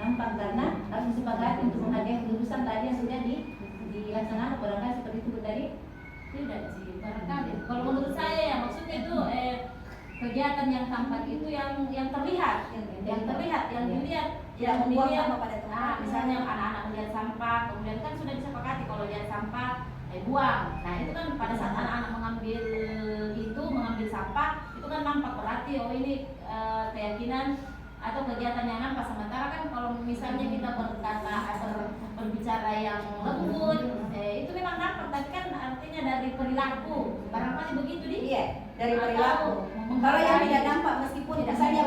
Nampak karena harus disepakati untuk menghargai keputusan tadi yang sudah dilaksanakan. Barangkali seperti itu tadi. Tidak sih, barangkali. Kalau menurut saya ya maksudnya itu kegiatan yang tampak itu yang terlihat, yang dilihat, yang dilihat pada tempat. misalnya anak-anak melihat sampah, kemudian kan sudah disepakati kalau lihat sampah buang. Nah itu kan pada saat anak-anak mengambil sampah itu kan nampak, berarti oh ini keyakinan atau kegiatan yang nampak. Sementara kan kalau misalnya kita berkata atau berbicara yang lembut itu memang nampak, tapi kan artinya dari perilaku barangkali begitu Iya, dari perilaku. Kalau yang tidak nampak meskipun misalnya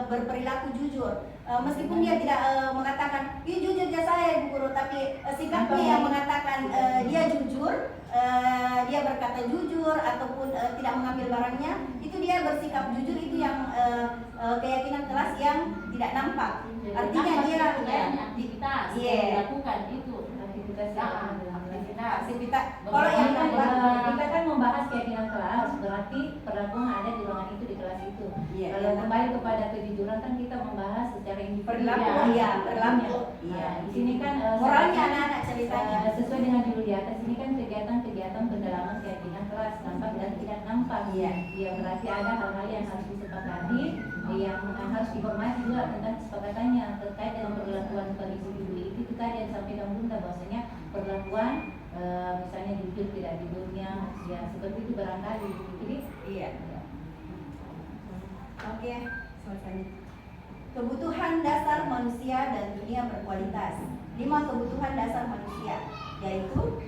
berperilaku jujur, meskipun dia tidak mengatakan iya jujur aja saya Ibu Guru, tapi sikapnya yang mengatakan dia jujur, dia berkata jujur ataupun tidak mengambil barangnya, itu dia bersikap jujur, itu yang keyakinan kelas yang tidak nampak. Artinya dia aktivitas yang dilakukan itu aktivitas. Kalau yang kita kan membahas keyakinan kelas, berarti perlakuan ada di ruangan itu, di kelas itu. Kalau kembali kepada kejujuran kan kita membahas secara individual. Perilaku. Di sini kan moralnya anak-anak ceritanya. Sesuai dengan judul di atas ini kan kegiatan-kegiatan pendalaman keyakinan kelas, nampak dan tidak nampak. Ya berarti ada hal-hal yang harus disepakati, yang harus dihormati juga tentang kesepakatannya terkait dengan perlakuan per individu itu tadi yang disampaikan Bunda, bahwasanya perlakuan misalnya jujur tidak jujurnya ya seperti itu barangkali. Jadi Oke, selesai. Kebutuhan dasar manusia dan dunia berkualitas. 5 kebutuhan dasar manusia, yaitu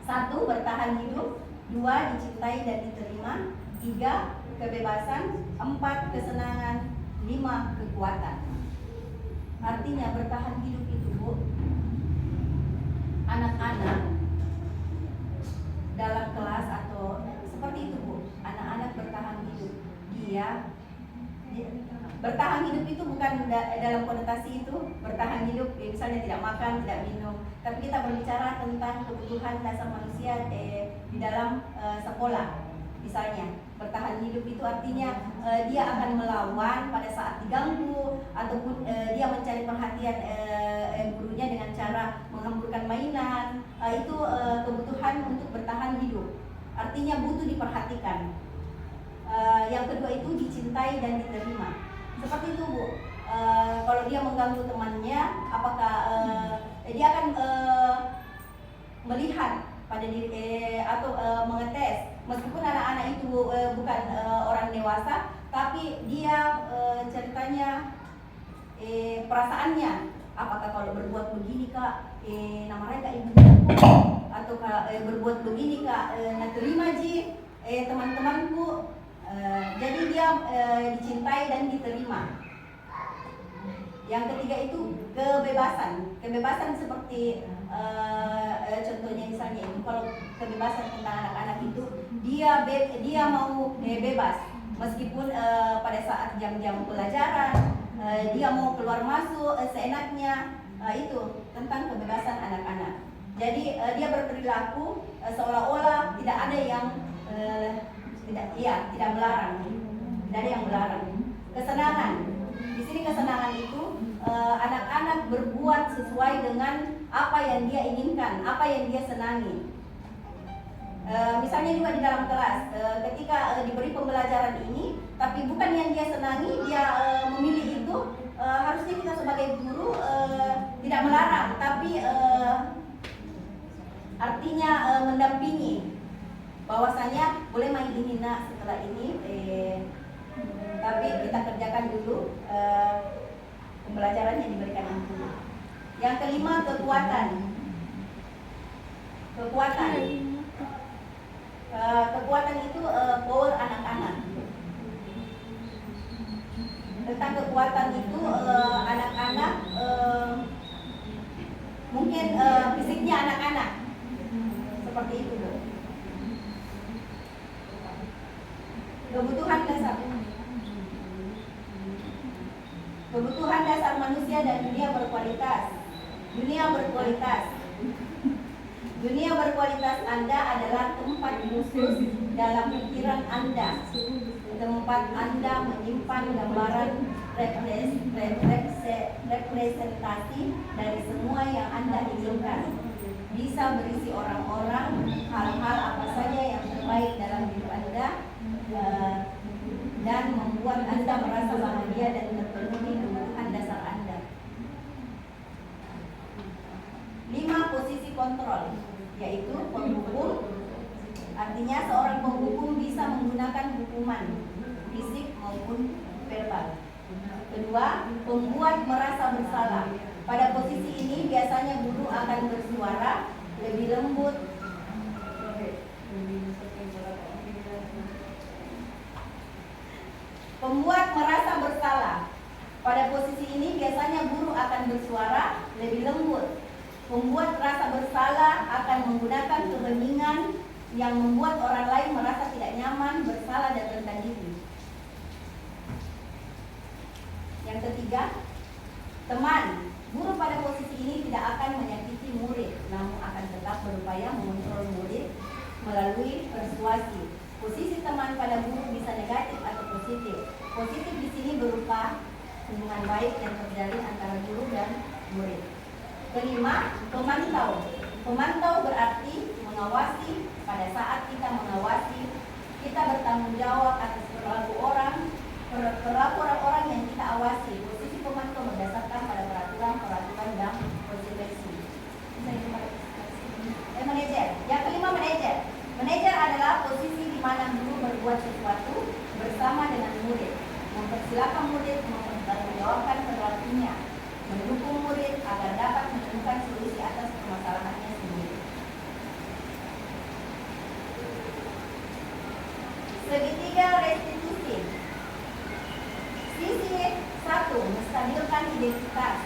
1. Bertahan hidup, 2. Dicintai dan diterima, 3. Kebebasan, 4. Kesenangan, 5. Kekuatan. Artinya bertahan hidup itu Bu, anak-anak dalam kelas atau seperti itu Bu, anak-anak bertahan hidup. Dia bertahan hidup itu bukan dalam konotasi itu bertahan hidup misalnya tidak makan, tidak minum, tapi kita berbicara tentang kebutuhan dasar manusia di dalam sekolah. Misalnya bertahan hidup itu artinya dia akan melawan pada saat diganggu ataupun dia mencari perhatian gurunya dengan cara menghamburkan mainan. Itu kebutuhan untuk bertahan hidup. artinya butuh diperhatikan. Yang kedua itu dicintai dan diterima. Seperti itu Bu. Kalau dia mengganggu temannya, apakah dia akan melihat pada diri atau mengetes, meskipun anak-anak itu bukan orang dewasa, tapi dia ceritanya perasaannya, apakah kalau berbuat begini Kak, nama mereka ibu atau berbuat begini Kak, terima ji teman-temanku. Jadi dia dicintai dan diterima. Yang ketiga itu kebebasan seperti contohnya misalnya itu kalau kebebasan tentang anak-anak itu dia mau bebas meskipun pada saat jam-jam pelajaran dia mau keluar masuk seenaknya, itu tentang kebebasan anak-anak. Jadi dia berperilaku seolah-olah tidak ada yang tidak melarang, tidak ada yang melarang. Kesenangan, di sini kesenangan itu anak-anak berbuat sesuai dengan apa yang dia inginkan, apa yang dia senangi. Misalnya juga di dalam kelas, ketika diberi pembelajaran ini, tapi bukan yang dia senangi, dia memilih itu, harusnya kita sebagai guru tidak melarang, tapi artinya mendampingi. Bahwasanya boleh main ini nak setelah ini, tapi kita kerjakan dulu pembelajaran yang diberikan itu. Yang kelima kekuatan. Kekuatan itu power anak-anak. Tentang kekuatan itu anak-anak mungkin fisiknya anak-anak seperti itu Bu. Kebutuhan dasar manusia dan dunia berkualitas. Dunia berkualitas Anda adalah tempat khusus dalam pikiran Anda, tempat Anda menyimpan gambaran representasi dari semua yang Anda inginkan. Bisa berisi orang-orang, hal-hal apa saja yang terbaik dalam hidup Anda, dan membuat Anda merasa bahagia dan terpenuhi kebutuhan dasar Anda. 5 posisi kontrol, yaitu penghukum. Artinya seorang penghukum bisa menggunakan hukuman fisik maupun verbal. Kedua, pembuat merasa bersalah. Pada posisi ini biasanya guru akan bersuara lebih lembut. Pembuat merasa bersalah. Pada posisi ini biasanya guru akan bersuara lebih lembut. Pembuat rasa bersalah akan menggunakan keheningan yang membuat orang lain merasa tidak nyaman, bersalah, dan rendah diri. Yang ketiga, teman. Guru pada posisi ini tidak akan menyakiti murid, namun akan tetap berupaya mengontrol murid melalui persuasi. Posisi teman pada guru bisa negatif atau positif. Positif di sini berupa hubungan baik yang terjalin antara guru dan murid. Kelima, pemantau. Pemantau berarti mengawasi. Pada saat kita mengawasi, kita bertanggung jawab atas perilaku orang-orang yang kita awasi. Posisi pemantau berdasarkan pada peraturan dan konsekuensi. Manajer. Yang kelima, manajer. Manajer adalah posisi di mana guru berbuat sesuatu bersama dengan murid, mempersilakan murid mempertanggungjawabkan perilakunya, mendukung murid agar dapat menemukan solusi atas permasalahannya sendiri. Segitiga restitusi. Sisi 1, menstabilkan identitas.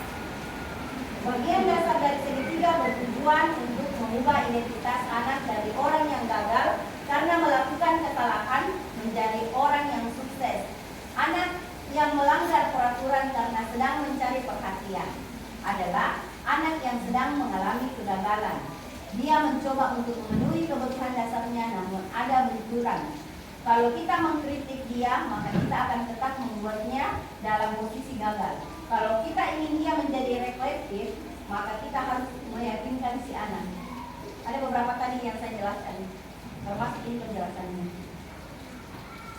Bagian dasar dari segitiga bertujuan untuk mengubah identitas anak dari orang yang gagal karena melakukan kesalahan menjadi orang yang sukses. Anak yang melanggar peraturan karena sedang mencari perhatian adalah anak yang sedang mengalami kegagalan. Dia mencoba untuk memenuhi kebutuhan dasarnya namun ada benturan. Kalau kita mengkritik dia, maka kita akan tetap membuatnya dalam posisi gagal. Kalau kita ingin dia menjadi reflektif, maka kita harus meyakinkan si anak. Ada beberapa tadi yang saya jelaskan. termasuk ini penjelasannya.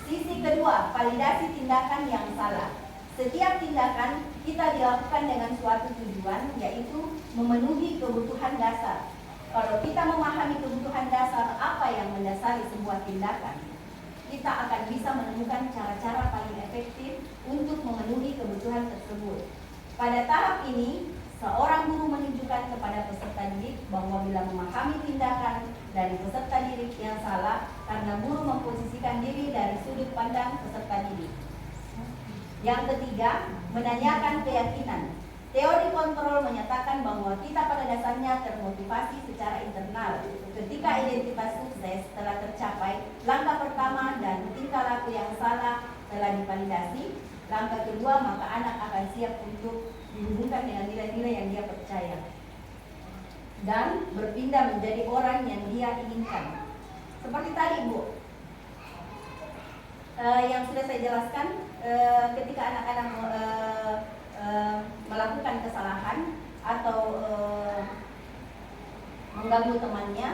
Sisi kedua, validasi tindakan yang salah. Setiap tindakan kita dilakukan dengan suatu tujuan, yaitu memenuhi kebutuhan dasar. Kalau kita memahami kebutuhan dasar apa yang mendasari sebuah tindakan, kita akan bisa menemukan cara-cara paling efektif untuk memenuhi kebutuhan tersebut. Pada tahap ini, seorang guru menunjukkan kepada peserta didik bahwa bila memahami tindakan dari peserta didik yang salah, karena guru memposisikan diri dari sudut pandang peserta didik. Yang ketiga, menanyakan keyakinan. Teori kontrol menyatakan bahwa kita pada dasarnya termotivasi secara internal. Ketika identitas sukses telah tercapai, langkah pertama dan tingkah laku yang salah telah divalidasi. Langkah kedua, maka anak akan siap untuk dihubungkan dengan nilai-nilai yang dia percaya dan berpindah menjadi orang yang dia inginkan. Seperti tadi, Bu, yang sudah saya jelaskan, ketika anak-anak melakukan kesalahan atau mengganggu temannya,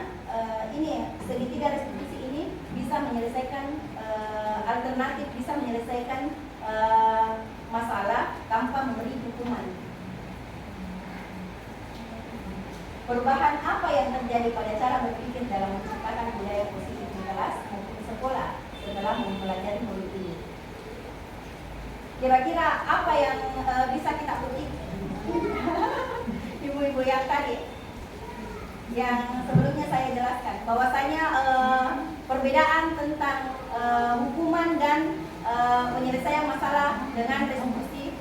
ini segitiga restitusi ini bisa menyelesaikan alternatif, bisa menyelesaikan masalah tanpa memberi hukuman. Perubahan apa yang terjadi pada cara berpikir dalam menciptakan budaya positif di kelas maupun sekolah setelah mempelajari modul ini? Kira-kira apa yang bisa kita petik? Ibu-ibu yang tadi, yang sebelumnya saya jelaskan, bahwasanya perbedaan tentang hukuman dan penyelesaian masalah dengan restitusi,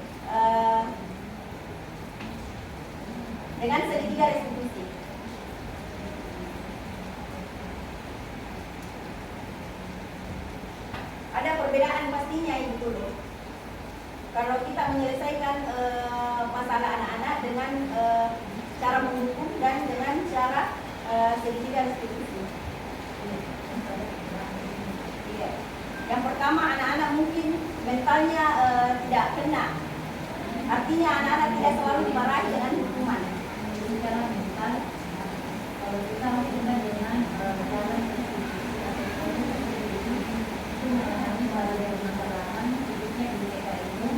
dengan segitiga restitusi. Ada perbedaan pastinya, Ibu Tulu. Kalau kita menyelesaikan masalah anak-anak dengan cara menghukum dan dengan cara segitiga restitusi. Iya. Yang pertama, anak-anak mungkin mentalnya tidak kena. Artinya anak-anak tidak selalu dimarahi dengan hukuman. Secara mental, kalau kita melakukan dengan jalan itu mengalami berbagai permasalahan, khususnya di TK itu,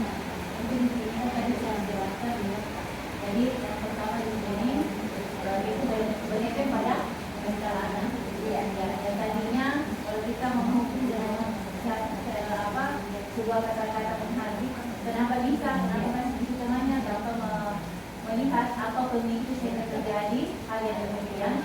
mungkin kita tadi saya jelaskan ya. Jadi yang pertama di sini itu banyaknya pada mental anak. Dan tadinya kalau kita menghukum dengan sebuah kata-kata penghardik, kenapa bisa? Kenapa masih di tengahnya Bapak melihat apa pemicu sehingga terjadi hal yang demikian,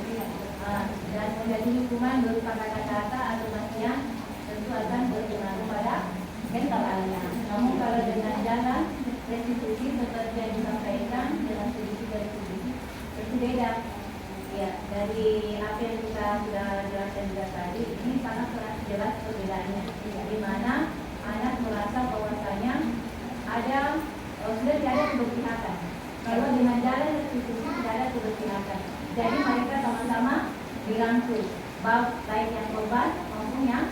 dan menjadi hukuman berupa kata-kata atau makian tentu akan berpengaruh pada mental anak. Namun kalau dengan jalan restitusi seperti yang disampaikan dengan sedikit restitusi berbeda. Ya, dari apa yang kita sudah jelaskan juga tadi, ini sangat jelas perbedaannya. Di mana anak merasa bahwasanya ada sudah tidak ada keberpihakan. Kalau dengan jalan restitusi tidak ada keberpihakan. Jadi mereka sama-sama dirangkul, baik yang korban maupun yang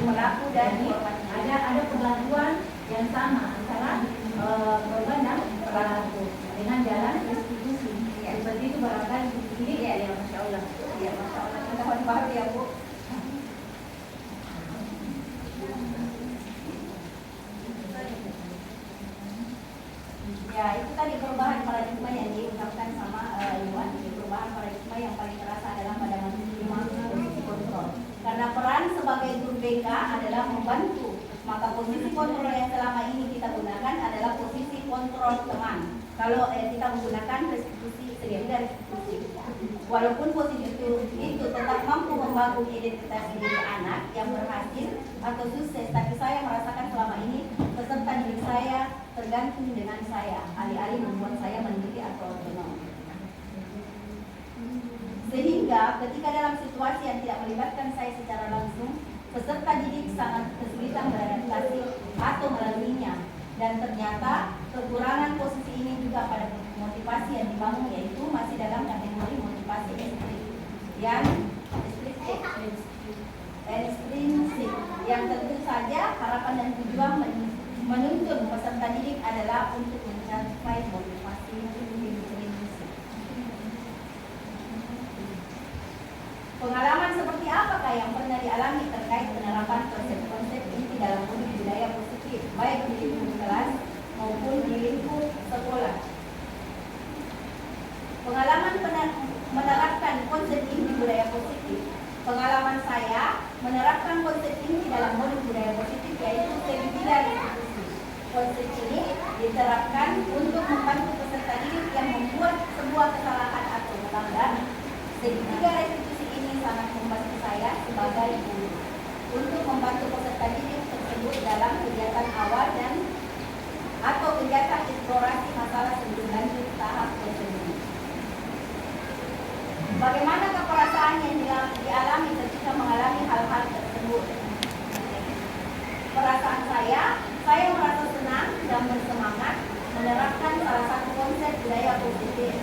pelaku dan ada perlakuan yang sama antara korban dan pelaku dengan jalan restitusi. Seperti itu barangkali ini ya, Masya Allah. Ya, Masya Allah. Mohon maaf ya, Bu. Ya, itu tadi perubahan paradigma yang diungkapkan sama Iwan. Perubahan paradigma yang paling terasa adalah pada posisi kontrol. Karena peran sebagai guru BK adalah membantu, maka posisi kontrol yang selama ini kita gunakan adalah posisi kontrol teman. Kalau kita menggunakan restitusi, segitiga restitusi, walaupun posisi itu tetap mampu membangun identitas diri anak yang berhasil atau sukses, tapi saya merasakan selama ini peserta didik saya tergantung dengan saya, alih-alih membuat saya mandiri atau otonom. Sehingga ketika dalam situasi yang tidak melibatkan saya secara langsung, peserta didik sangat kesulitan beradaptasi atau melaluinya. Dan ternyata kekurangan posisi ini juga pada motivasi yang dibangun, yaitu masih dalam kategori motivasi ekstrinsik, yang tentu saja harapan dan tujuan menuntun peserta didik adalah untuk mencapai motivasi intrinsik. Pengalaman Konsep ini diterapkan untuk membantu peserta didik yang membuat sebuah kesalahan atau melanggar. Segitiga restitusi ini sangat membantu saya sebagai guru untuk membantu peserta didik tersebut dalam kegiatan awal dan atau kegiatan eksplorasi masalah sebelum lanjut tahap berikutnya. Bagaimana perasaan yang dialami ketika mengalami hal-hal tersebut? Perasaan saya merasa senang dan bersemangat menerapkan salah satu konsep budaya positif,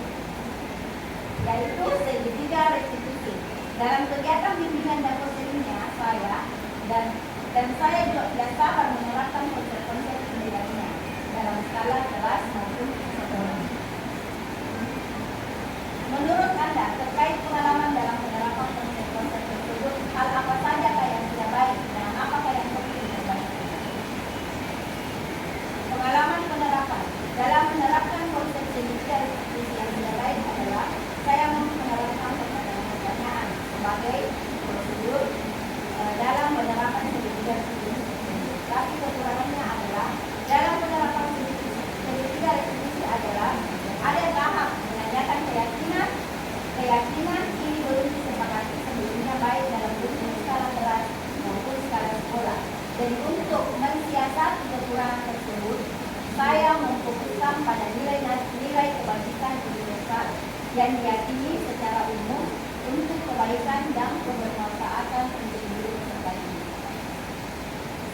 yaitu segitiga restitusi. Dalam kegiatan bimbingan dan konselingnya saya dan saya juga tidak sabar menerapkan konsep-konsep ini dalam skala kelas maupun sekolah. Menurut Anda, terkait pengalaman dalam penerapan konsep-konsep tersebut, hal apa saja yang tidak baik dan apakah yang perlu diperbaiki? Pengalaman penerapan. Dalam menerapkan konsep segitiga restitusi yang tidak baik adalah saya menerapkan pertanyaan sebagai prosedur dalam penerapan segitiga restitusi. Tapi kekurangannya adalah dalam penerapan segitiga restitusi adalah ada tahap menanyakan keyakinan ini belum disepakati sebelumnya baik dalam bentuk skala kelas maupun skala sekolah. Dan untuk mensiasati kekurangan tersebut, saya memfokuskan pada nilai kebajikan universal yang diyakini secara umum untuk kebaikan dan kebermanfaatan untuk diri peserta didik.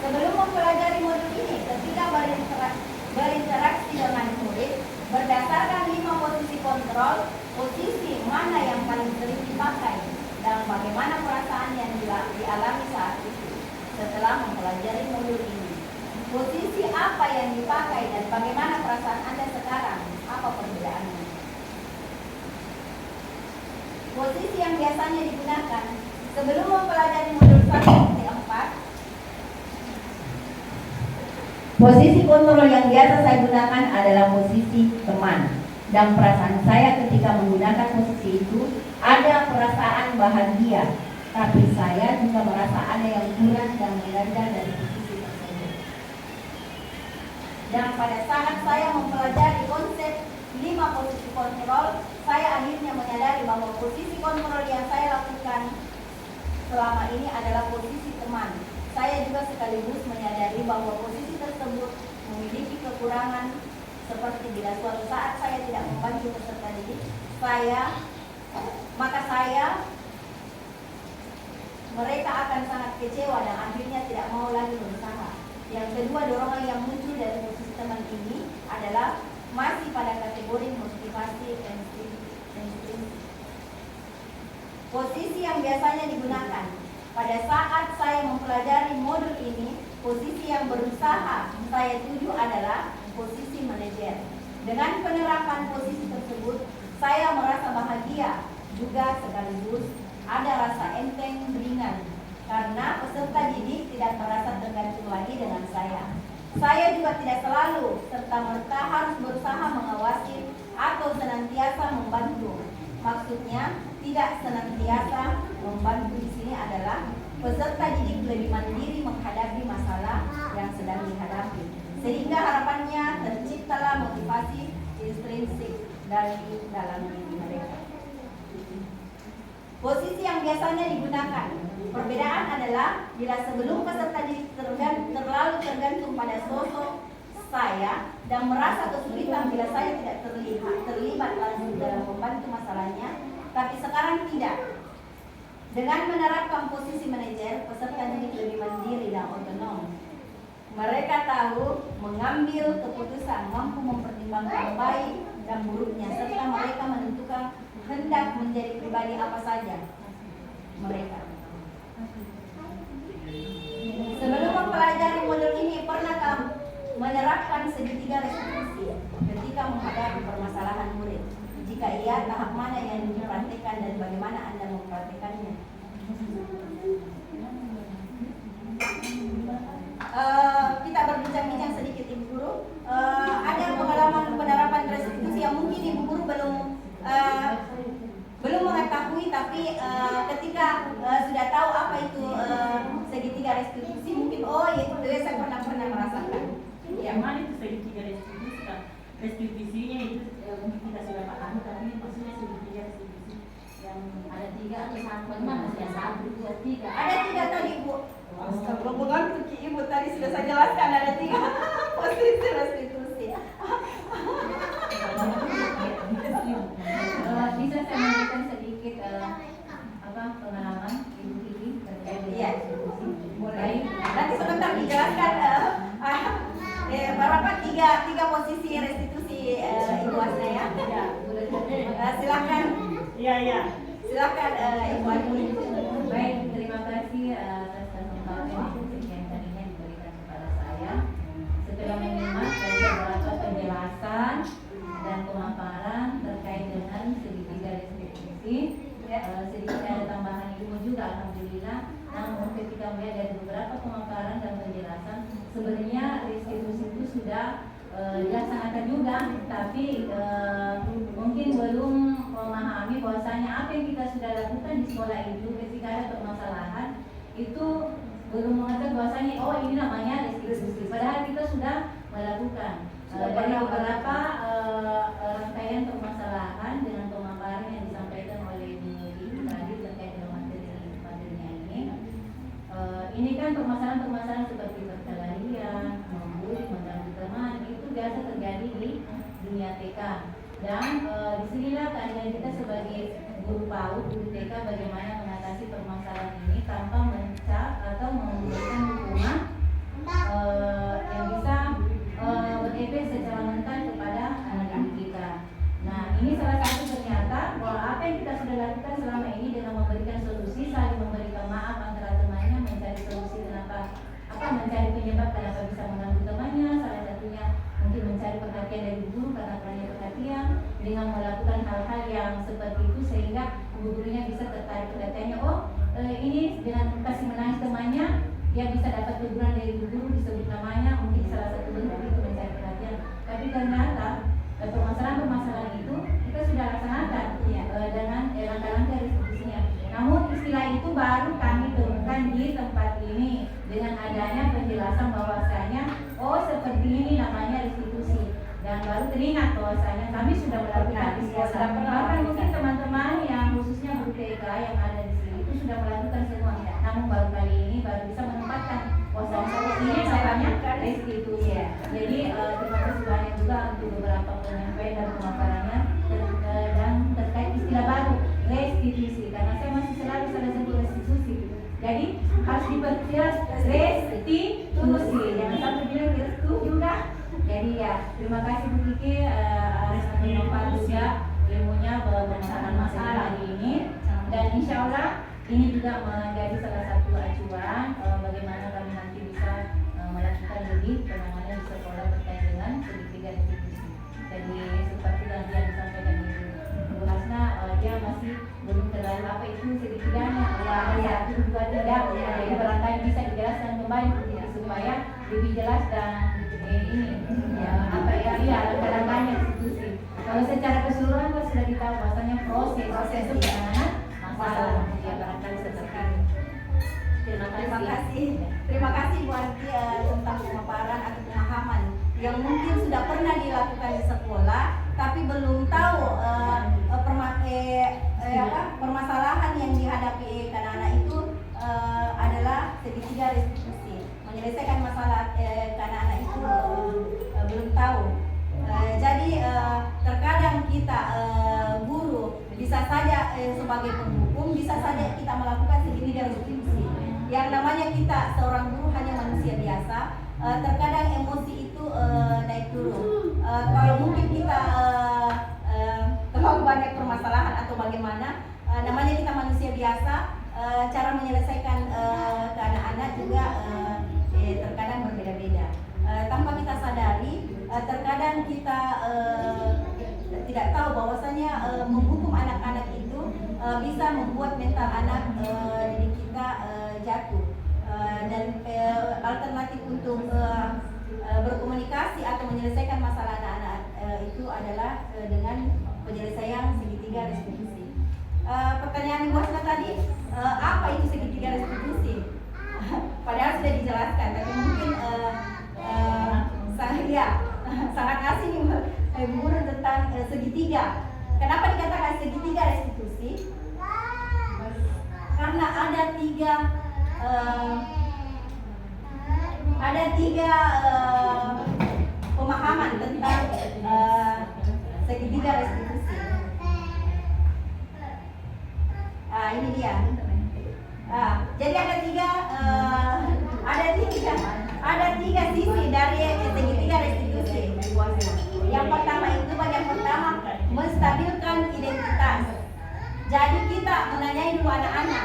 Sebelum mempelajari modul ini, ketika berinteraksi dengan murid, berdasarkan 5 posisi kontrol, posisi mana yang paling sering dipakai dan bagaimana perasaan yang dialami saat itu setelah mempelajari modul ini. Posisi apa yang dipakai dan bagaimana perasaan Anda sekarang? Apa perbedaannya? Posisi yang biasanya digunakan sebelum mempelajari modul 1-4. Posisi kontrol yang biasa saya gunakan adalah posisi teman. Dan perasaan saya ketika menggunakan posisi itu ada perasaan bahagia, tapi saya juga merasa ada yang kurang dan mengganjal dari posisi tersebut. Dan pada saat saya mempelajari konsep 5 posisi kontrol, saya akhirnya menyadari bahwa posisi kontrol yang saya lakukan selama ini adalah posisi teman. Saya juga sekaligus menyadari bahwa posisi tersebut memiliki kekurangan, seperti bila suatu saat saya tidak membantu peserta didik, mereka akan sangat kecewa dan akhirnya tidak mau lagi berusaha. Yang kedua, dorongan yang muncul dari posisi teman ini adalah masih pada kategori motivasi intrinsik. Posisi yang biasanya digunakan pada saat saya mempelajari modul ini, posisi yang berusaha saya tuju adalah posisi manajer. Dengan penerapan posisi tersebut, saya merasa bahagia juga sekaligus ada rasa enteng ringan karena peserta didik tidak merasa tergantung lagi dengan saya. Saya juga tidak selalu serta-merta harus berusaha mengawasi atau senantiasa membantu. Maksudnya tidak senantiasa membantu di sini adalah peserta didik lebih mandiri menghadapi masalah yang sedang dihadapi, sehingga harapannya terciptalah motivasi intrinsik dari dalam diri mereka. Posisi yang biasanya digunakan, perbedaan adalah bila sebelum peserta didik terlalu tergantung pada sosok saya dan merasa kesulitan bila saya tidak terlibat langsung dalam membantu masalahnya, tapi sekarang tidak. Dengan menerapkan posisi manajer, peserta didik lebih mandiri dan otonom. Mereka tahu mengambil keputusan, mampu mempertimbangkan baik dan buruknya, serta mereka menentukan hendak menjadi pribadi apa saja mereka. Sebelum mempelajari modul ini, pernahkah menerapkan segitiga restitusi ketika menghadapi permasalahan murid? Jika iya, tahap mana yang dipraktikkan dan bagaimana Anda mempraktikannya? Kita berbincang-bincang sedikit, Ibu Guru. Ada pengalaman penerapan restitusi yang mungkin Ibu Guru belum mengetahui, tapi ketika sudah tahu apa itu segitiga restitusi, mungkin itu saya pernah merasakan. Yang mana itu yang ada 3 atau 1, bagaimana sih? 1, 2, 3. Ada 3 tadi Bu. Astagfirullah, mengantuk Ibu, tadi sudah saya jelaskan ada 3 posisi restitusi. Bisa saya memberikan sedikit pengalaman Ibu Kiki terkait dengan restitusi? Boleh. Nanti sebentar dijelaskan berapa 3 posisi restitusi Ibu Asna ya. Silakan. Iya. Silakan Ibu Asna. Baik, terima kasih atas kesempatan yang tadinya diberikan kepada saya. Setelah menyimak dari beberapa penjelasan dan pemaparan terkait dengan segitiga restitusi, sedikit ada tambahan ilmu juga alhamdulillah. Namun ketika melihat dari beberapa pemaparan dan penjelasan, sebenarnya restitusi itu sudah dilaksanakan juga, tapi mungkin belum memahami bahwasanya apa yang kita sudah lakukan di sekolah itu ketika ada permasalahan itu belum mengetahui bahwasanya oh ini namanya restitusi, padahal kita sudah melakukan dari beberapa rangkaian permasalahan dengan pemaparan yang disampaikan oleh Ibu Nuri tadi terkait dengan materinya ini. Ini kan permasalahan seperti perkelahian, membuli, mengganggu teman, itu biasa terjadi di dunia TK. Dan disinilah keahlian kita sebagai guru PAUD, guru TK bagaimana mengatasi permasalahan ini tanpa mencap atau memberikan hukuman yang bisa berefek secara mental kepada anak didik kita. Nah, ini salah satu ternyata bahwa apa yang kita sudah lakukan selama ini dengan memberikan solusi, saling memberikan maaf antara temannya, mencari solusi mencari penyebab kenapa bisa mengganggu temannya, salah satunya mungkin mencari perhatian dari guru karena kurangnya perhatian, dengan melakukan hal-hal yang seperti itu sehingga gurunya bisa tertarik perhatiannya. Ini dengan kasih menangis temannya, dia bisa dapat teguran dari guru, disebut namanya, mungkin salah satu bentuk itu mencari perhatian. Tapi ternyata permasalahan-permasalahan itu kita sudah laksanakan dengan langkah-langkah restitusinya. Namun istilah itu baru kami temukan di tempat ini dengan adanya penjelasan bahwasanya seperti ini namanya restitusi, dan baru teringat bahwasanya kami sudah melakukan di sekolah. Bahkan mungkin teman-teman yang khususnya guru TK yang ada di sini itu sudah melakukan semuanya. Namun baru kali ini baru bisa menempatkan bahwasanya ini namanya restitusi. Jadi terima kasih banyak juga untuk beberapa penyampaian dan pemaparannya dan terkait istilah baru restitusi, karena saya masih selalu salah sebut restitusi. Jadi harus diperjelas restitusi, jangan sampai bilang restu juga. Jadi terima kasih Bu Kiki atas menyampaikan juga ilmunya permasalahan masalah hari ini, dan insya Allah ini juga menjadi salah satu acuan bagaimana kami nanti bisa melakukan lebih penanganan di sekolah terkait dengan segitiga restitusi. Jadi seperti yang disampaikan Ibu Hasna, dia masih belum terlalu apa itu segitiganya, 1, 2, 3. Jadi barangkali bisa dijelaskan kembali supaya lebih jelas dan langkah-langkahnya restitusi. Kalau secara keseluruhan kan sudah ditahu bahwasanya proses penanganan masalah barangkali seperti itu. Terima kasih Bu Anti tentang pemaparan atau pemahaman yang mungkin sudah pernah dilakukan di sekolah tapi belum tahu permasalahan yang dihadapi anak-anak itu adalah segitiga restitusi. Menyelesaikan masalah anak-anak itu belum tahu. Jadi terkadang kita guru bisa saja sebagai penghukum, bisa saja kita melakukan segitiga restitusi. Yang namanya kita seorang guru hanya manusia biasa, terkadang emosi itu naik turun. Kalau mungkin kita terlalu banyak permasalahan atau bagaimana, namanya kita manusia biasa, cara menyelesaikan ke anak-anak juga terkadang berbeda-beda. Tanpa kita sadari, terkadang kita tidak tahu bahwasanya menghukum anak-anak itu bisa membuat mental anak didik kita jatuh. Dan alternatif untuk berkomunikasi atau menyelesaikan masalah anak-anak itu adalah dengan penyelesaian segitiga restitusi. Pertanyaan Ibu Hasna tadi, apa itu segitiga restitusi? Padahal sudah dijelaskan, tapi mungkin sangat asing Ibu Guru tentang segitiga. Kenapa dikatakan segitiga restitusi? karena ada tiga pemahaman tentang segitiga restitusi. Ini dia. Jadi ada tiga sisi dari segitiga restitusi. Yang pertama itu bagian pertama menstabilkan identitas. Jadi kita menanyai dulu anak-anak,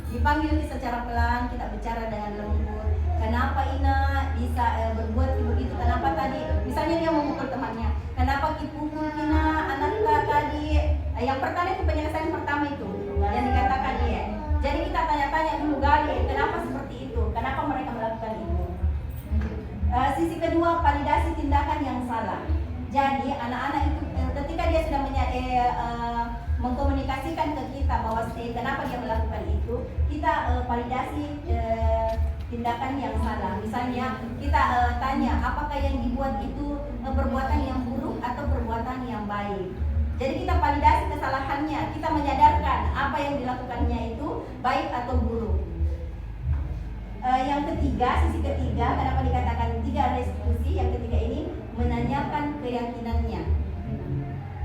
dipanggil secara pelan, kita bicara dengan lembut. Kenapa Ina bisa berbuat begitu? Kenapa tadi? Misalnya dia memukul temannya. Kenapa dipukul Ina anaknya tadi? Yang pertama itu penyelesaian pertama itu yang dikatakan dia. Jadi kita tanya-tanya dulu gali, kenapa seperti itu? Kenapa mereka melakukan itu? Sisi kedua, validasi tindakan yang salah. Jadi anak-anak itu ketika dia sudah mengkomunikasikan ke kita bahwa kenapa dia melakukan itu, kita validasi tindakan yang salah. Misalnya kita tanya apakah yang dibuat itu perbuatan yang buruk atau perbuatan yang baik. Jadi kita validasi kesalahannya, kita menyadarkan apa yang dilakukannya itu baik atau buruk. Yang ketiga, sisi ketiga, kenapa dikatakan tiga restitusi? Yang ketiga ini menanyakan keyakinannya.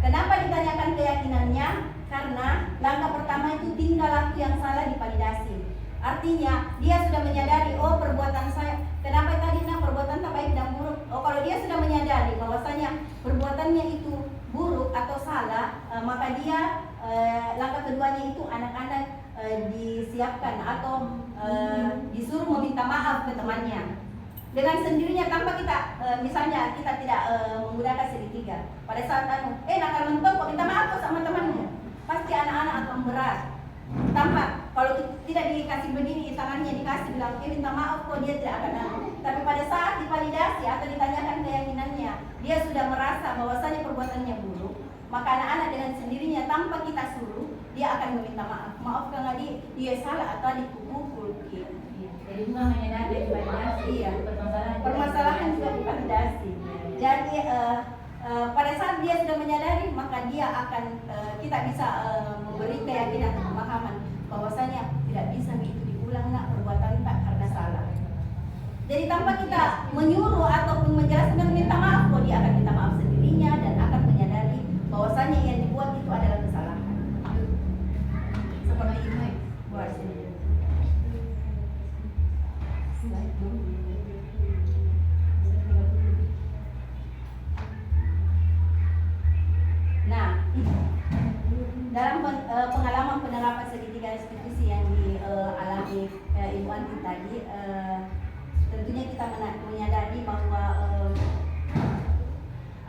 Kenapa ditanyakan keyakinannya? Karena langkah pertama itu tingkah laku yang salah divalidasi. Artinya dia sudah menyadari, oh perbuatan saya, kenapa tadi perbuatan tak baik dan buruk. Oh kalau dia sudah menyadari bahwasanya perbuatannya itu buruk atau salah, maka dia langkah keduanya itu anak-anak disiapkan atau disuruh meminta maaf ke temannya. Dengan sendirinya tanpa kita misalnya kita tidak menggunakan segitiga. Pada saat nakal mentok kok minta maaf sama temannya, pasti anak-anak akan berat. Tanpa kalau tidak dikasih begini tangannya dikasih bilang minta maaf kok, dia tidak akan tapi pada saat divalidasi atau ditanyakan keyakinannya, dia sudah merasa bahwasanya perbuatannya buruk, maka anak-anak dengan sendirinya tanpa kita suruh dia akan meminta maaf. Maaf Kang Adi, dia salah atau dipukul gitu. Jadi cuma menyadari validasi. Iya. Permasalahan juga divalidasi. Jadi pada saat dia sudah menyadari, maka dia akan kita bisa memberi keyakinan atau pemahaman bahwasanya tidak bisa itu diulang perbuatan tak karena salah. Jadi tanpa kita menyuruh ataupun menjelaskan minta maaf, kok dia akan minta maaf sendirinya dan akan menyadari bahwasanya yang dibuat itu adalah kesalahan. Seperti itu. Buat sini. Nah, dalam pengalaman penerapan segitiga restitusi yang dialami Ibu Anti tadi, tentunya kita menyadari bahwa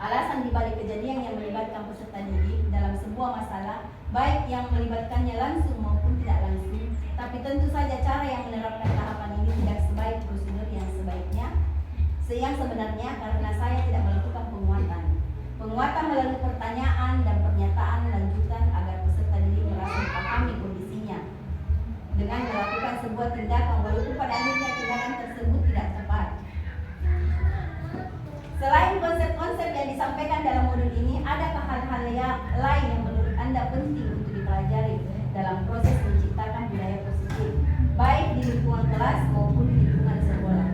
alasan dibalik kejadian yang melibatkan peserta didik dalam sebuah masalah, baik yang melibatkannya langsung maupun tidak langsung, tapi tentu saja cara yang menerapkan tahapan ini tidak sebaik prosedur yang sebaiknya, yang sebenarnya, karena saya tidak melakukan penguatan melalui pertanyaan dan pernyataan lanjutan agar peserta didik merasa dipahami kondisinya dengan melakukan sebuah tindakan walaupun pada akhirnya tindakan tersebut tidak tepat. Selain konsep-konsep yang disampaikan dalam modul ini, adakah hal-hal lain yang menurut Anda penting untuk dipelajari dalam proses menciptakan budaya positif, baik di lingkungan kelas maupun di lingkungan sekolah?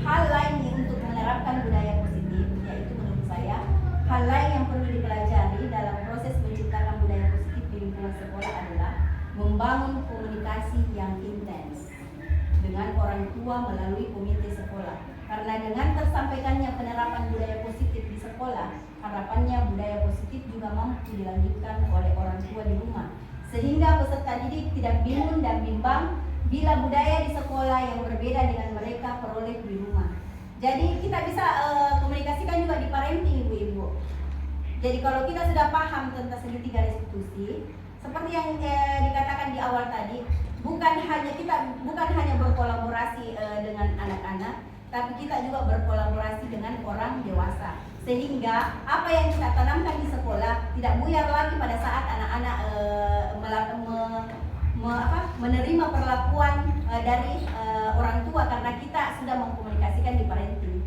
Hal lain untuk menerapkan budaya positif, yaitu menurut saya hal lain yang perlu dipelajari dalam proses menciptakan budaya positif di lingkungan sekolah adalah membangun komunikasi yang intens dengan orang tua melalui komite sekolah. Karena dengan tersampaikannya penerapan budaya positif di sekolah, harapannya budaya positif juga mampu dilanjutkan oleh orang tua di rumah, sehingga peserta didik tidak bingung dan bimbang bila budaya di sekolah yang berbeda dengan mereka peroleh di rumah. Jadi kita bisa komunikasikan juga di parenting, ibu-ibu. Jadi kalau kita sudah paham tentang segitiga restitusi, seperti yang dikatakan di awal tadi, bukan hanya berkolaborasi dengan anak-anak, tapi kita juga berkolaborasi dengan orang dewasa. Sehingga apa yang kita tanamkan di sekolah tidak buyar lagi pada saat anak-anak menerima perlakuan dari orang tua, karena kita sudah mengkomunikasikan di parenting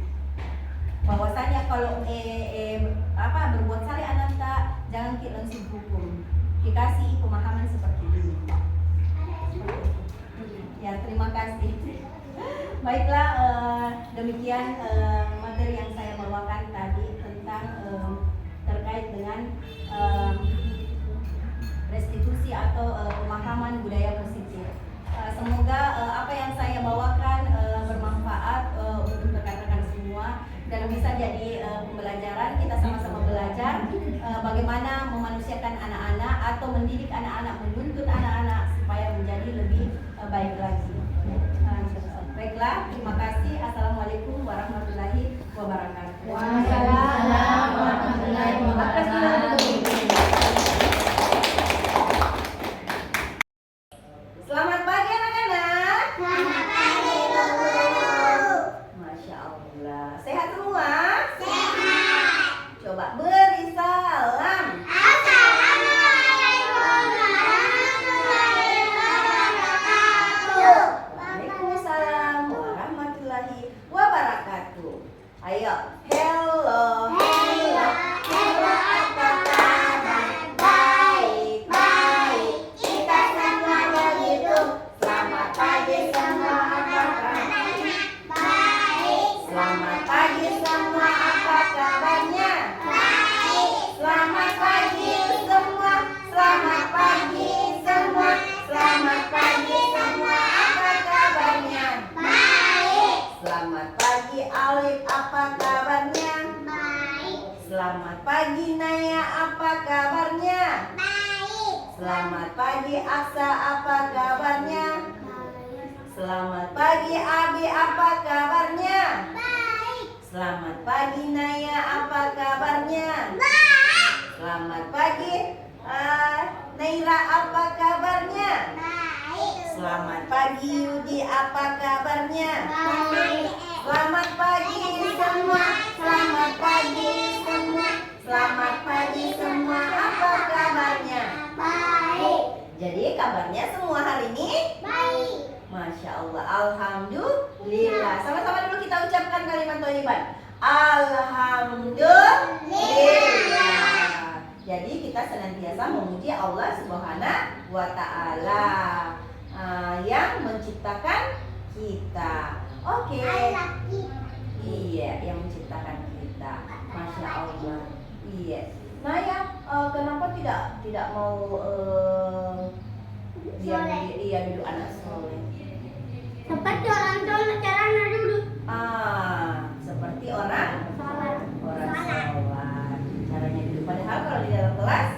bahwasanya kalau berbuat salah anak tak Jangan langsung hukum. Dikasih pemahaman seperti ini. Ya, terima kasih. Baiklah, demikian materi yang saya bawakan tadi tentang terkait dengan restitusi atau pemahaman budaya positif. Semoga apa yang saya bawakan bermanfaat untuk rekan-rekan semua dan bisa jadi pembelajaran. Kita sama-sama belajar bagaimana memanusiakan anak-anak atau mendidik anak-anak, menuntut anak-anak supaya menjadi lebih baik lagi. Baiklah, terima kasih. Assalamualaikum warahmatullahi wabarakatuh. Waalaikumsalam warahmatullahi wabarakatuh. Selamat pagi anak-anak. Selamat pagi, Bu Guru. Masya Allah. Sehat semua? Sehat. Coba beri salam. Assalamualaikum warahmatullahi wabarakatuh. Waalaikumsalam warahmatullahi wabarakatuh. Ayo, hello. Hello, hello, apa kabar? Baik, baik. Kita semua begitu. Selamat pagi semua, apa kabarnya? Baik. Selamat pagi semua, apa kabarnya? Baik. Selamat pagi semua. Selamat pagi semua. Selamat pagi semua, apa kabarnya? Baik. Selamat pagi Alif, apa kabarnya? Baik. Selamat pagi Naya, apa kabarnya? Baik. Selamat pagi Aksa, apa kabarnya? Baik. Selamat pagi Abi, apa kabarnya? Baik. Selamat pagi Naya, apa kabarnya? Baik. Selamat pagi Naira, apa kabarnya? Baik. Selamat pagi Yudi, apa kabarnya? Baik. Selamat pagi semua. Selamat pagi semua. Selamat pagi semua, apa kabarnya? Baik. Jadi kabarnya semua hari ini? Baik. Masya Allah, Alhamdulillah. Sama-sama dulu kita ucapkan kalimat thayyiban. Alhamdulillah. Jadi kita senantiasa memuji Allah Subhanahu wa Ta'ala yang menciptakan kita. Oke. Iya, yang menciptakan kita. Masya Allah. Iya. Nah ya, kenapa tidak mau dia duduk anak soleh? Seperti orang tua caranya dulu. Seperti orang Salat. sholat. Caranya duduk. Padahal kalau di dalam kelas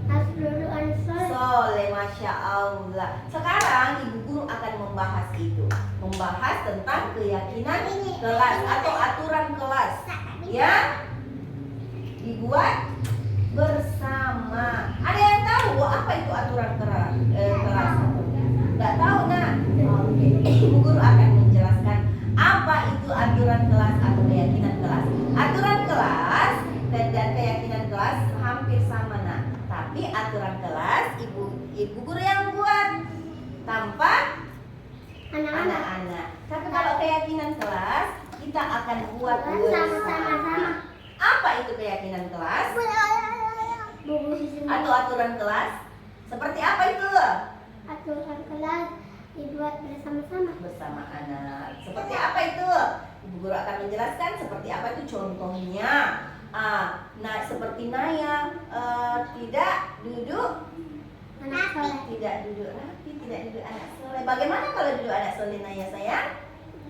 Harus duduk orang soleh. soleh, masya Allah. Sekarang ibu guru akan membahas itu, membahas tentang keyakinan kelas atau aturan kelas yang dibuat bersama. Ada yang tahu apa itu aturan kelas? Nggak tahu, nah? Oke, ibu guru akan menjelaskan apa itu aturan kelas atau keyakinan kelas. Aturan kelas dan keyakinan kelas hampir sama, nah. Tapi aturan kelas ibu guru yang buat tanpa anak-anak. Tapi kalau keyakinan kelas kita akan buat bersama. Apa itu keyakinan kelas atau aturan kelas? Seperti apa itu? Aturan kelas dibuat bersama-sama. Bersama anak. Seperti apa itu? Ibu guru akan menjelaskan seperti apa itu contohnya. Nah, seperti Naya tidak duduk Anak soleh. tidak duduk rapi, tidak duduk anak soleh. Bagaimana kalau duduk anak soleh, Naya sayang?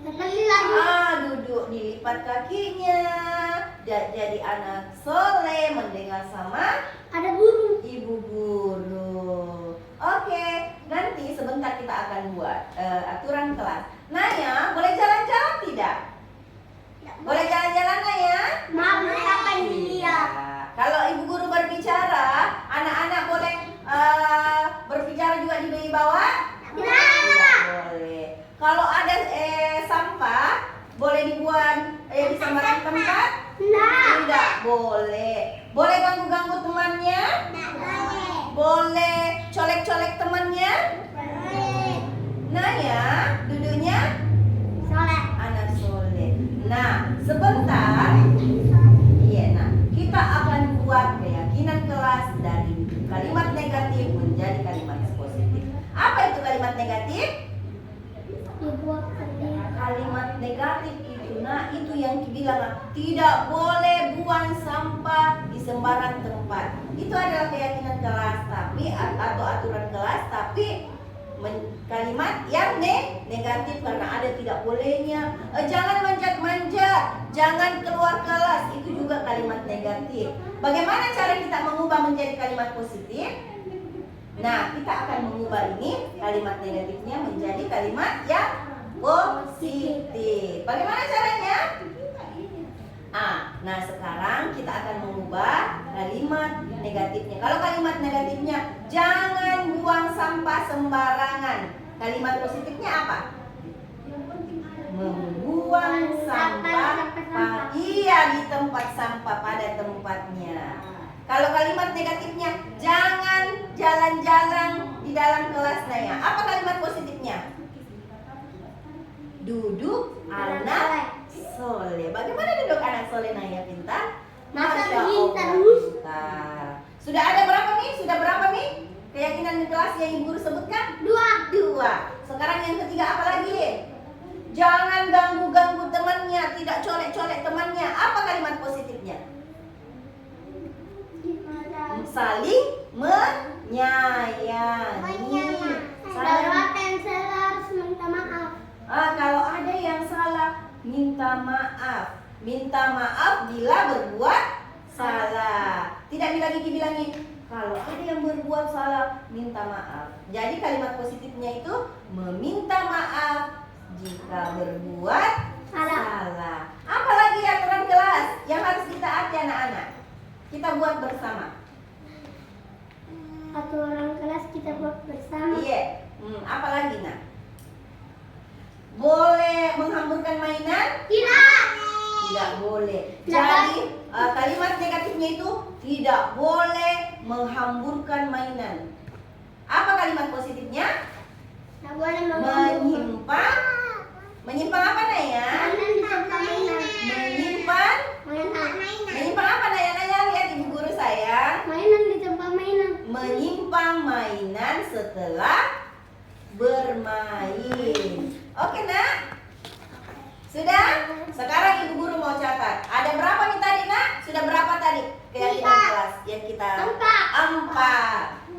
Seperti lagi. Duduk dilipat kakinya, jadi anak soleh, mendengar sama Ada burung. ibu guru. Oke, nanti sebentar kita akan buat aturan kelas. Naya, boleh jalan-jalan tidak? Boleh jalan-jalan, Naya? Maaf, kapan dia? Iya. Kalau ibu guru berbicara, anak-anak boleh berbicara juga di bawah? Tidak boleh. Kalau ada sampah, boleh dibuat di sembarang tempat? Nah. Tidak boleh. Boleh ganggu-ganggu temannya? Boleh colek-colek temannya? Nah ya, duduknya Soleh. anak soleh. Nah, sebentar. Iya, nah kita akan buat keyakinan kelas tertib itu, nah itu yang dibilang tidak boleh buang sampah di sembarang tempat. Itu adalah keyakinan kelas tapi atau aturan kelas, tapi kalimat yang negatif karena ada tidak bolehnya. Jangan manjat-manjat, jangan keluar kelas, itu juga kalimat negatif. Bagaimana cara kita mengubah menjadi kalimat positif? Nah, kita akan mengubah ini kalimat negatifnya menjadi kalimat yang positif. Bagaimana caranya? Nah sekarang kita akan mengubah kalimat negatifnya. Kalau kalimat negatifnya jangan buang sampah sembarangan. Kalimat positifnya apa? Membuang sampah di tempat sampah pada tempatnya. Kalau kalimat negatifnya jangan jalan-jalan di dalam kelas Naya. Apa kalimat positifnya? Duduk anak soleh. Bagaimana duduk anak soleh Naya Pintar? Masa Masya pintar, Allah, Mus? pintar. Sudah ada berapa nih? Sudah berapa nih? Keyakinan di kelas yang ibu guru sebutkan? 2. Sekarang yang ketiga apa lagi? Jangan ganggu-ganggu temannya, tidak colek-colek temannya. Apa kalimat positifnya? Saling menyayangi. Kalau apa yang salah harus minta maaf. Kalau ada yang salah, minta maaf. Minta maaf bila berbuat salah. Tidak lagi dibilangin kalau ada yang berbuat salah, minta maaf. Jadi kalimat positifnya itu meminta maaf jika berbuat salah. Apalagi aturan kelas yang harus kita taati anak-anak? Kita buat bersama. Aturan kelas kita buat bersama. Iya. Apalagi nak? Boleh menghamburkan mainan? Tidak boleh. Jadi kalimat negatifnya itu tidak boleh menghamburkan mainan. Apa kalimat positifnya? Tidak boleh Menyimpan apa Naya? mainan di tempat mainan. Menyimpan apa Naya? Naya lihat ibu guru saya. Mainan di tempat mainan. Menyimpan mainan setelah bermain. Oke nak? Sudah? Sekarang ibu guru mau catat. Ada berapa nih tadi nak? Sudah berapa tadi keyakinan kelas yang kita? 4.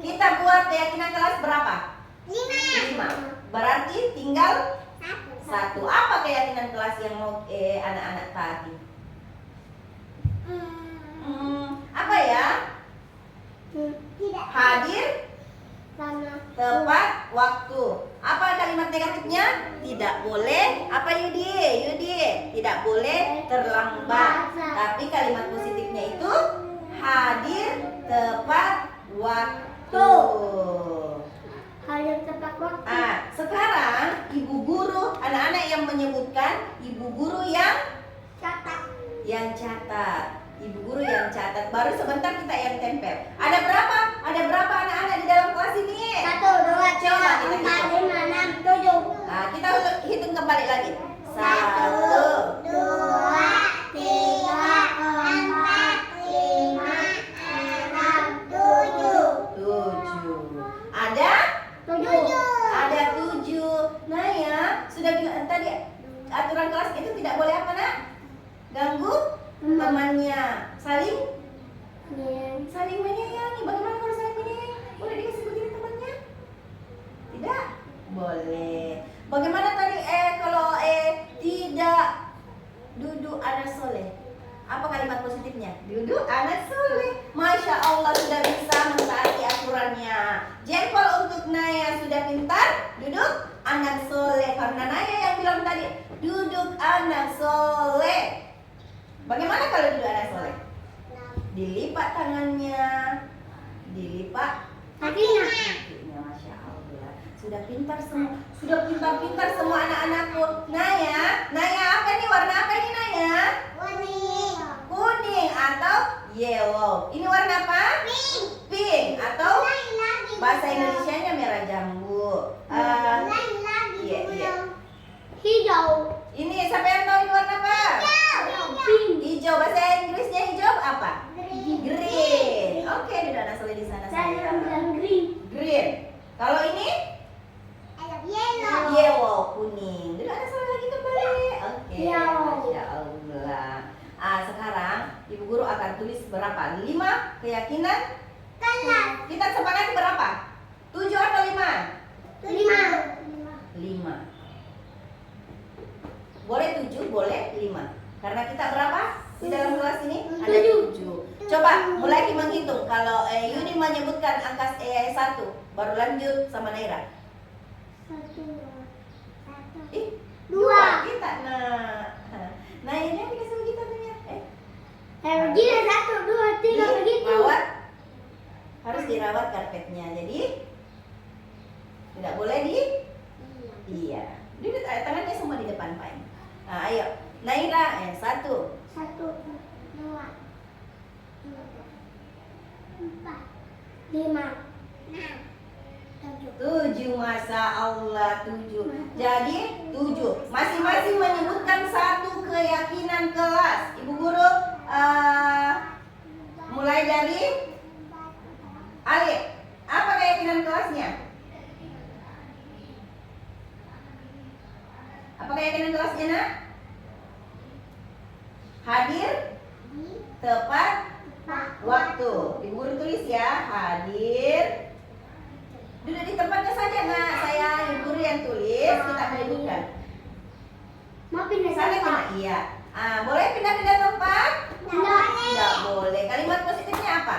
Kita buat keyakinan kelas berapa? 5. Berarti tinggal 1. Apa keyakinan kelas yang mau anak-anak taati? Apa ya? Hadir tepat waktu. Apa kalimat negatifnya? Tidak boleh. Apa Yudi? Tidak boleh terlambat. Tapi kalimat positifnya itu hadir tepat waktu. Hadir tepat waktu. Sekarang ibu guru, anak-anak yang menyebutkan, ibu guru yang Catat. Ibu guru yang catat. Baru sebentar kita yang tempel. Ada berapa anak-anak di dalam kelas ini? 1, 2, 3, 4, 5, 6, 7. Kita hitung kembali lagi. 1, 1, 2, 3, 4, 5, 6, 7. Ada 7. Nah ya, sudah bilang tadi aturan kelas itu tidak boleh apa nak? Ganggu temannya. Saling menyayangi. Bagaimana kalau saling menyayangi? Boleh dikasih begini temannya? Tidak boleh. Bagaimana tadi kalau tidak duduk anak soleh? Apa kalimat positifnya? Duduk anak soleh. Masya Allah sudah bisa mentaati aturannya. Jempol untuk Naya sudah pintar. Duduk anak soleh. Karena Naya yang bilang tadi duduk anak soleh. Bagaimana kalau duduk anak soleh? Dilipat tangannya, dilipat kakinya. Masya Allah. Sudah pintar semua. Sudah pintar-pintar semua anak-anakku. Naya apa nih? Warna apa ini Naya? Kuning atau yellow. Ini warna apa? Pink atau bahasa Indonesianya merah jambu. Iya. Hijau. Ini siapa yang tahu ini warna apa? Pink. Hijau. Bahasa Inggrisnya hijau apa? Green. Oke, duduk anak soleh di sana Saya saya. bilang green. Green. Kalau ini? Yellow, kuning. Duduk anak soleh lagi kembali. Oke. Guru akan tulis berapa? 5 keyakinan Kelas. kita sepakati berapa? 7 atau 5? 5. Boleh 7, boleh 5. Karena kita berapa di dalam kelas ini? Ada 7. Coba mulai menghitung. Kalau Yudi menyebutkan angka 1, baru lanjut sama Naira. 2 kita. Nah ini apa sama kita punya? Begini 1, 2, 3 begitu. Dirawat. Harus dirawat karpetnya. Jadi tidak boleh iya. Duduk tangannya semua di depan Pak. Nah, ayo. Naira, 1. 1, 2, 3, 4, 5, 6, 7, Masya Allah 7. Jadi 7. Masing-masing menyebutkan satu keyakinan kelas. Ibu guru mulai dari Alif. Apa keyakinan kelasnya? Apa keyakinan kelasnya, Nak? Hadir tepat waktu. Ibu guru tulis ya, hadir. Duduk di tempatnya saja, Nak. Saya ibu guru yang tulis, kita menyebutkan. mau pindah Sana tempat? kena iya. Boleh pindah-pindah tempat? Tidak boleh. Kalimat positifnya apa?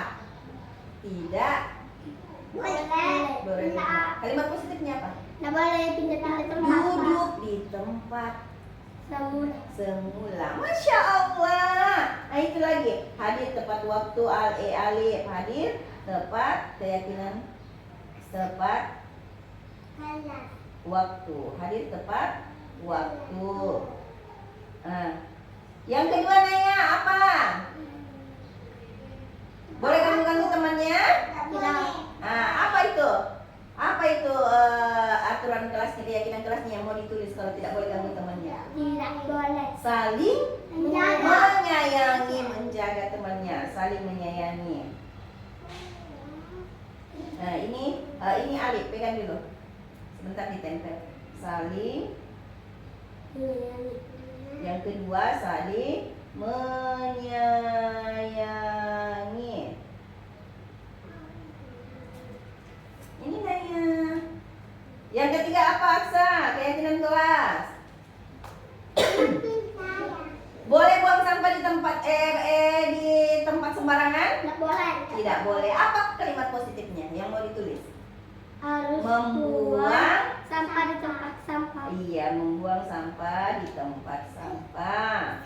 Tidak boleh. Kalimat positifnya apa? Nggak boleh pindah-pindah tempat. Duduk di tempat semula. Masya Allah. Nah itu lagi. Hadir tepat waktu. Alif. Hadir tepat keyakinan. Tepat waktu. Hadir tepat waktu. Yang kedua Naya apa? Boleh ganggu-ganggu temannya? Apa itu? Apa itu aturan kelasnya, keyakinan kelasnya yang mau ditulis kalau tidak boleh ganggu temannya? Tidak boleh. Saling Menjaga. menyayangi, menjaga temannya, saling menyayangi. Nah ini Alif, pegang dulu. Sebentar ditempel. Saling. Yang kedua saling menyayangi. Ini Naya. Yang ketiga apa Aksa? Keyakinan kelas. Boleh buang sampah di tempat di tempat sembarangan? Nggak boleh. Tidak boleh. Apa kalimat positifnya yang mau ditulis? Harus Membuang sampah di tempat sampah. Iya, membuang sampah di tempat sampah.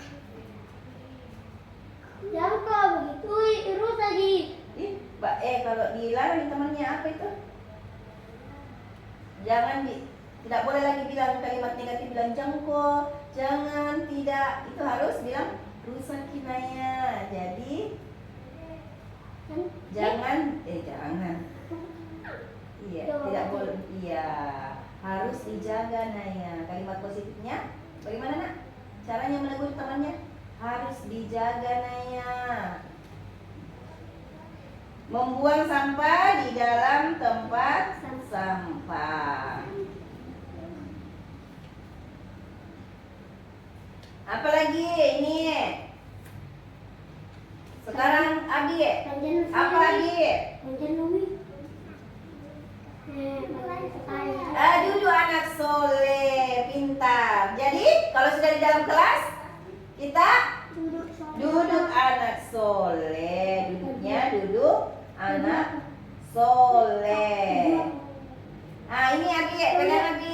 Jangan kok begitu, terus lagi. Kalau dilarang temannya apa itu? Jangan tidak boleh lagi bilang kalimat negatif, bilang jangko, jangan, tidak. Itu harus bilang rusak kinaya. Jadi jangan. Iya, tidak boleh. Iya, harus dijaga Naya. Kalimat positifnya bagaimana Nak? Caranya menegur temannya harus dijaga Naya. Membuang sampah di dalam tempat sampah. Apalagi ini? Sekarang Abi, apa Abi? Duduk anak soleh, pintar. Jadi kalau sudah di dalam kelas, kita duduk anak soleh. Duduknya duduk anak soleh. Nah ini Abi, pegang Abi.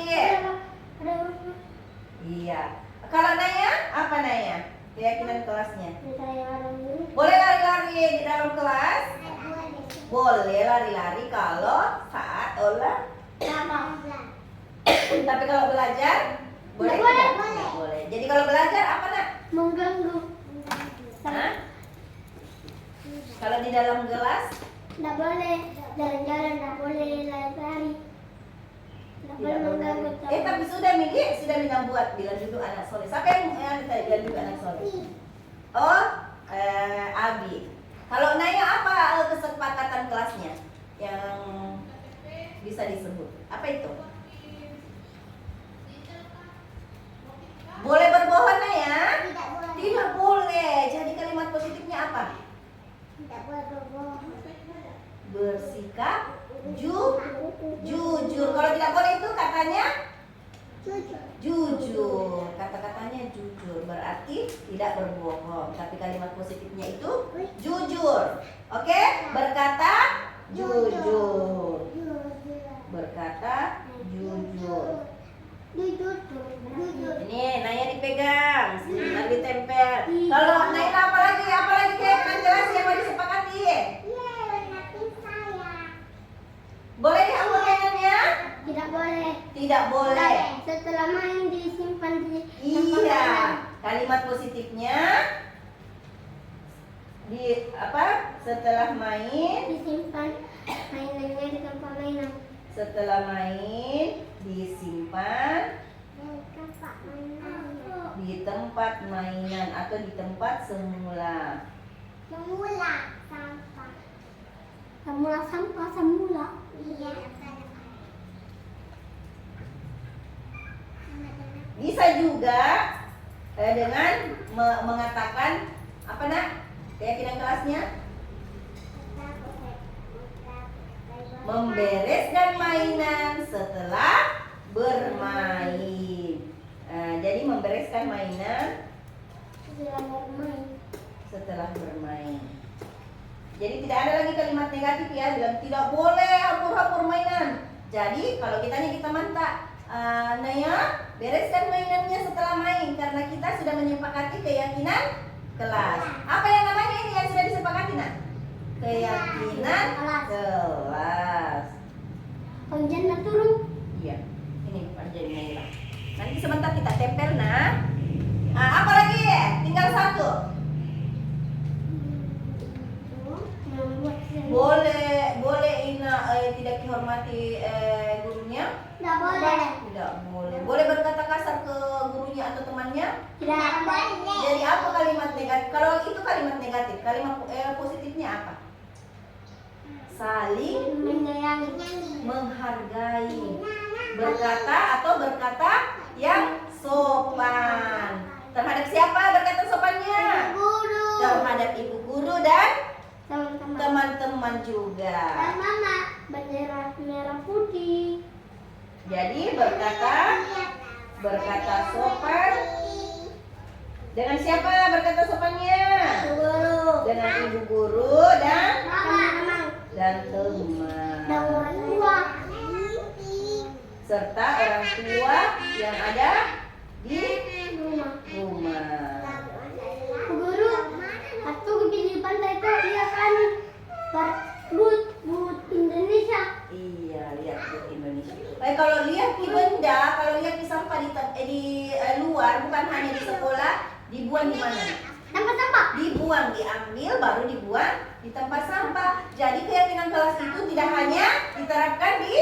Iya. Kalau Naya, apa Naya? Keyakinan kelasnya. Boleh lari-lari di dalam kelas? Boleh lari-lari kalau saat tapi kalau belajar boleh? Nggak boleh. tidak? Nggak boleh. Jadi kalau belajar apa Nak? Mengganggu. Hah? Kalau di dalam kelas Nggak boleh jalan-jalan, nggak boleh lari-lari. Nggak boleh mengganggu teman. tapi sudah Mina buat bilang duduk anak soleh. Siapa yang tadi bilang duduk anak soleh? Oh, Abi. Kalau Naya apa kesepakatan kelasnya yang bisa disebut? Apa itu? Boleh berbohong Naya? Tidak boleh. Tidak boleh. Jadi kalimat positifnya apa? Tidak boleh berbohong. Bersikap jujur. Kalau tidak boleh itu katanya Jujur. jujur. Kata-katanya jujur berarti tidak berbohong. Tapi kalimat positifnya itu jujur. Oke? Berkata jujur. Berkata jujur. Jujur. Ini Naya dipegang, sebentar ditempel. Kalau Naya apa lagi kayak kan jelas yang mau disepakati? Boleh dihapus mainannya? Tidak boleh. Tidak boleh. Setelah main disimpan di Iya. Kalimat positifnya di apa? Setelah main, disimpan mainannya di tempat mainan. setelah main disimpan Tempat mainan. di tempat mainan atau di tempat semula. Semula sampah. Semula sampah semula. Iya. Bisa juga dengan mengatakan apa nak? Keyakinan kelasnya membereskan mainan setelah bermain. Jadi membereskan mainan setelah bermain. Jadi tidak ada lagi kalimat negatif ya, bilang tidak boleh hapur-hapur mainan. Jadi kalau kita mantap, Naya bereskan mainannya setelah main karena kita sudah menyepakati keyakinan kelas. Apa yang namanya ini yang sudah disepakati nak? Keyakinan kelas. Panjangnya turun. Iya, ini panjangnya. Nanti sebentar kita tempel nah. Apa lagi? Tinggal satu. Boleh Ina tidak dihormati gurunya? Tidak boleh. Tidak boleh. Boleh berkata kasar ke gurunya atau temannya? Tidak boleh. Jadi apa kalimat negatif? Kalau itu kalimat negatif, kalimat positifnya apa? Saling Menyayangi. menghargai. Berkata yang sopan. Terhadap siapa berkata sopannya? Guru. Terhadap ibu guru dan Teman-teman. teman-teman juga. Dan mama bendera merah putih. Jadi berkata sopan. Dengan siapa berkata sopannya? Guru. Dengan ibu guru dan Teman-teman. teman. Dan orang tua. Serta orang tua yang ada di rumah. Guru. Waktu di pantai itu dia kan but Indonesia. Iya, lihat di Indonesia. Kalau lihat di benda, kalau lihat di sampah di luar, bukan hanya di sekolah, dibuang di mana? Tempat sampah. Dibuang, diambil, baru dibuang di tempat sampah. Jadi keyakinan kelas itu tidak hanya diterapkan di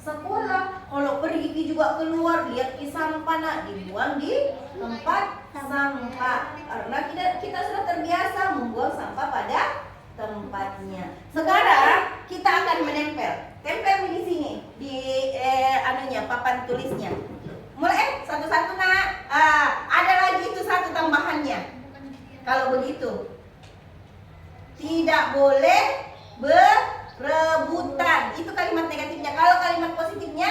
sekolah. Kalau pergi juga keluar, lihat di sampah, nak dibuang di tempat sampah. Karena kita sudah terbiasa membuang sampah pada tempatnya. Sekarang kita akan menempel. Tempel di sini di papan tulisnya. Mulai satu-satu nak. Ada lagi itu satu tambahannya. Kalau begitu tidak boleh berebutan. Itu kalimat negatifnya. Kalau kalimat positifnya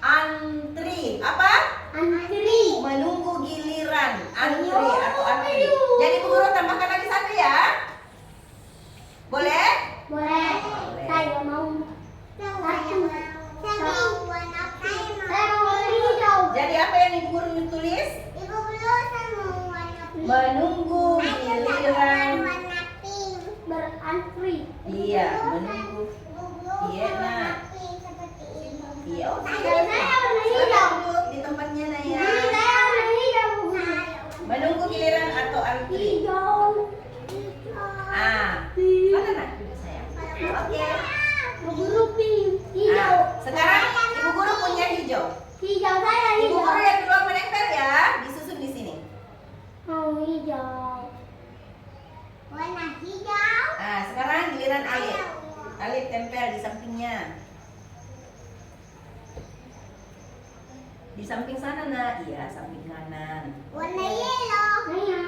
antri. Apa? Antri. Menunggu giliran. Antri atau antri. Jadi Bu Guru tambahkan lagi satu ya. Boleh? Boleh. Saya mau satu. Saya mau warna hijau. Jadi apa yang Ibu Guru tulis? Ibu guru saya mau warna pink. Menunggu giliran. Warna pink. Berantri. Iya, menunggu. Iya, nah. Iya, oke. Saya warna hijau. Silakan duduk di tempatnya Naya. Guru saya warna hijau. Bu Guru. Menunggu giliran atau antri. Hijau. Mana nak duduk sayang? Oke. Bu Guru pink. Hijau. Sekarang Ibu Guru punya hijau. Hijau saya Ibu hijau. Guru yang duluan menempel ya, disusun di sini. Mau hijau. Warna hijau. Sekarang giliran Alif. Alif tempel di sampingnya. Di samping sana nak, iya samping kanan. Warna yellow. Iya.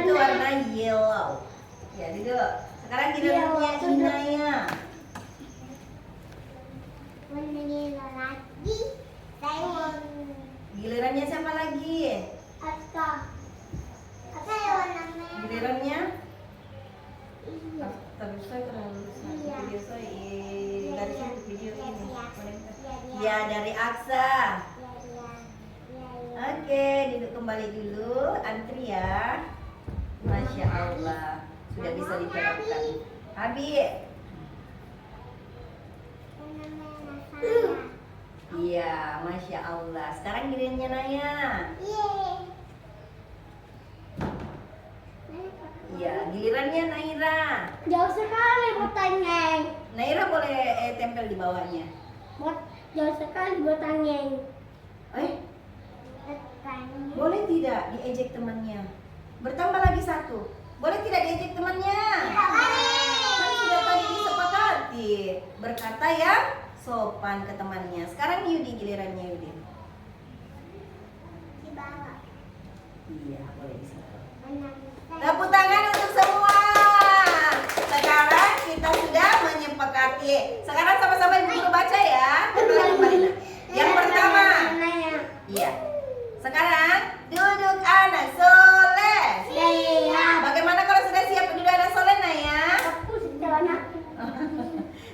Itu warna yellow. Ya, duduk. Sekarang gilirannya Inaya. Meninggal lagi. Saya Gilirannya siapa lagi? Aska. Saya warna merah. Gilirannya? Iya. Tapi saya terlalu Iya. video saya Iya, dari iya. video Iya, ini. iya. Ya, dari Aksa. Iya. Oke, duduk kembali dulu, antri ya. Masya Allah, sudah bisa diterapkan. Abi, Warna merah saya. iya, Masya Allah. Sekarang gilirannya Naya. Iya, gilirannya Naira. Jauh sekali botanya. Naira boleh tempel di bawahnya. Jauh sekali botanya. Boleh tidak diejek temannya? Bertambah lagi satu. Boleh tidak diejek temannya? Kan sudah tadi disepakati. Berkata yang sopan ke temannya. Sekarang Yudi, gilirannya Yudi. Di bawah. Iya, boleh di situ. Warna Tepuk tangan untuk semua. Sekarang kita sudah menyepakati. Sekarang sama-sama ibu guru baca ya. Kembali. Yang pertama. Iya. Sekarang duduk anak soleh. Bagaimana kalau sudah siap duduk anak soleh, Naya?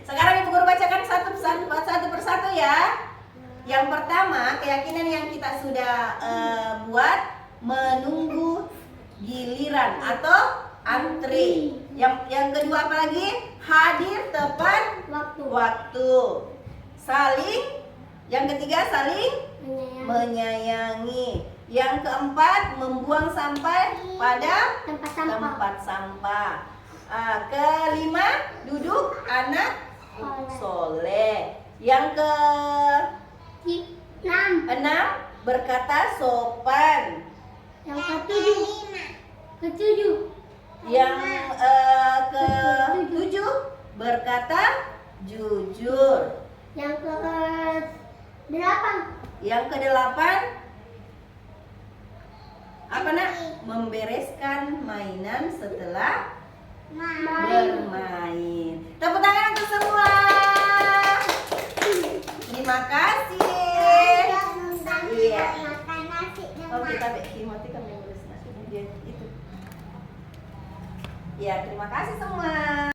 Sekarang ibu guru bacakan satu persatu ya. Yang pertama, keyakinan yang kita sudah buat, menunggu giliran atau antri. Yang kedua apa lagi? Hadir tepat waktu. Saling. Yang ketiga saling menyayangi. Yang keempat membuang sampah pada tempat sampah. Kelima duduk anak soleh. Yang keenam berkata sopan. Yang ketujuh. Yang ketujuh berkata jujur. Yang ke-8 Yang kedelapan apa nak? Membereskan mainan setelah bermain. Tepuk tangan untuk semua. Terima kasih. Iya. Oke, tapi Timothy kami urus nasi dia itu. Ya, terima kasih semua.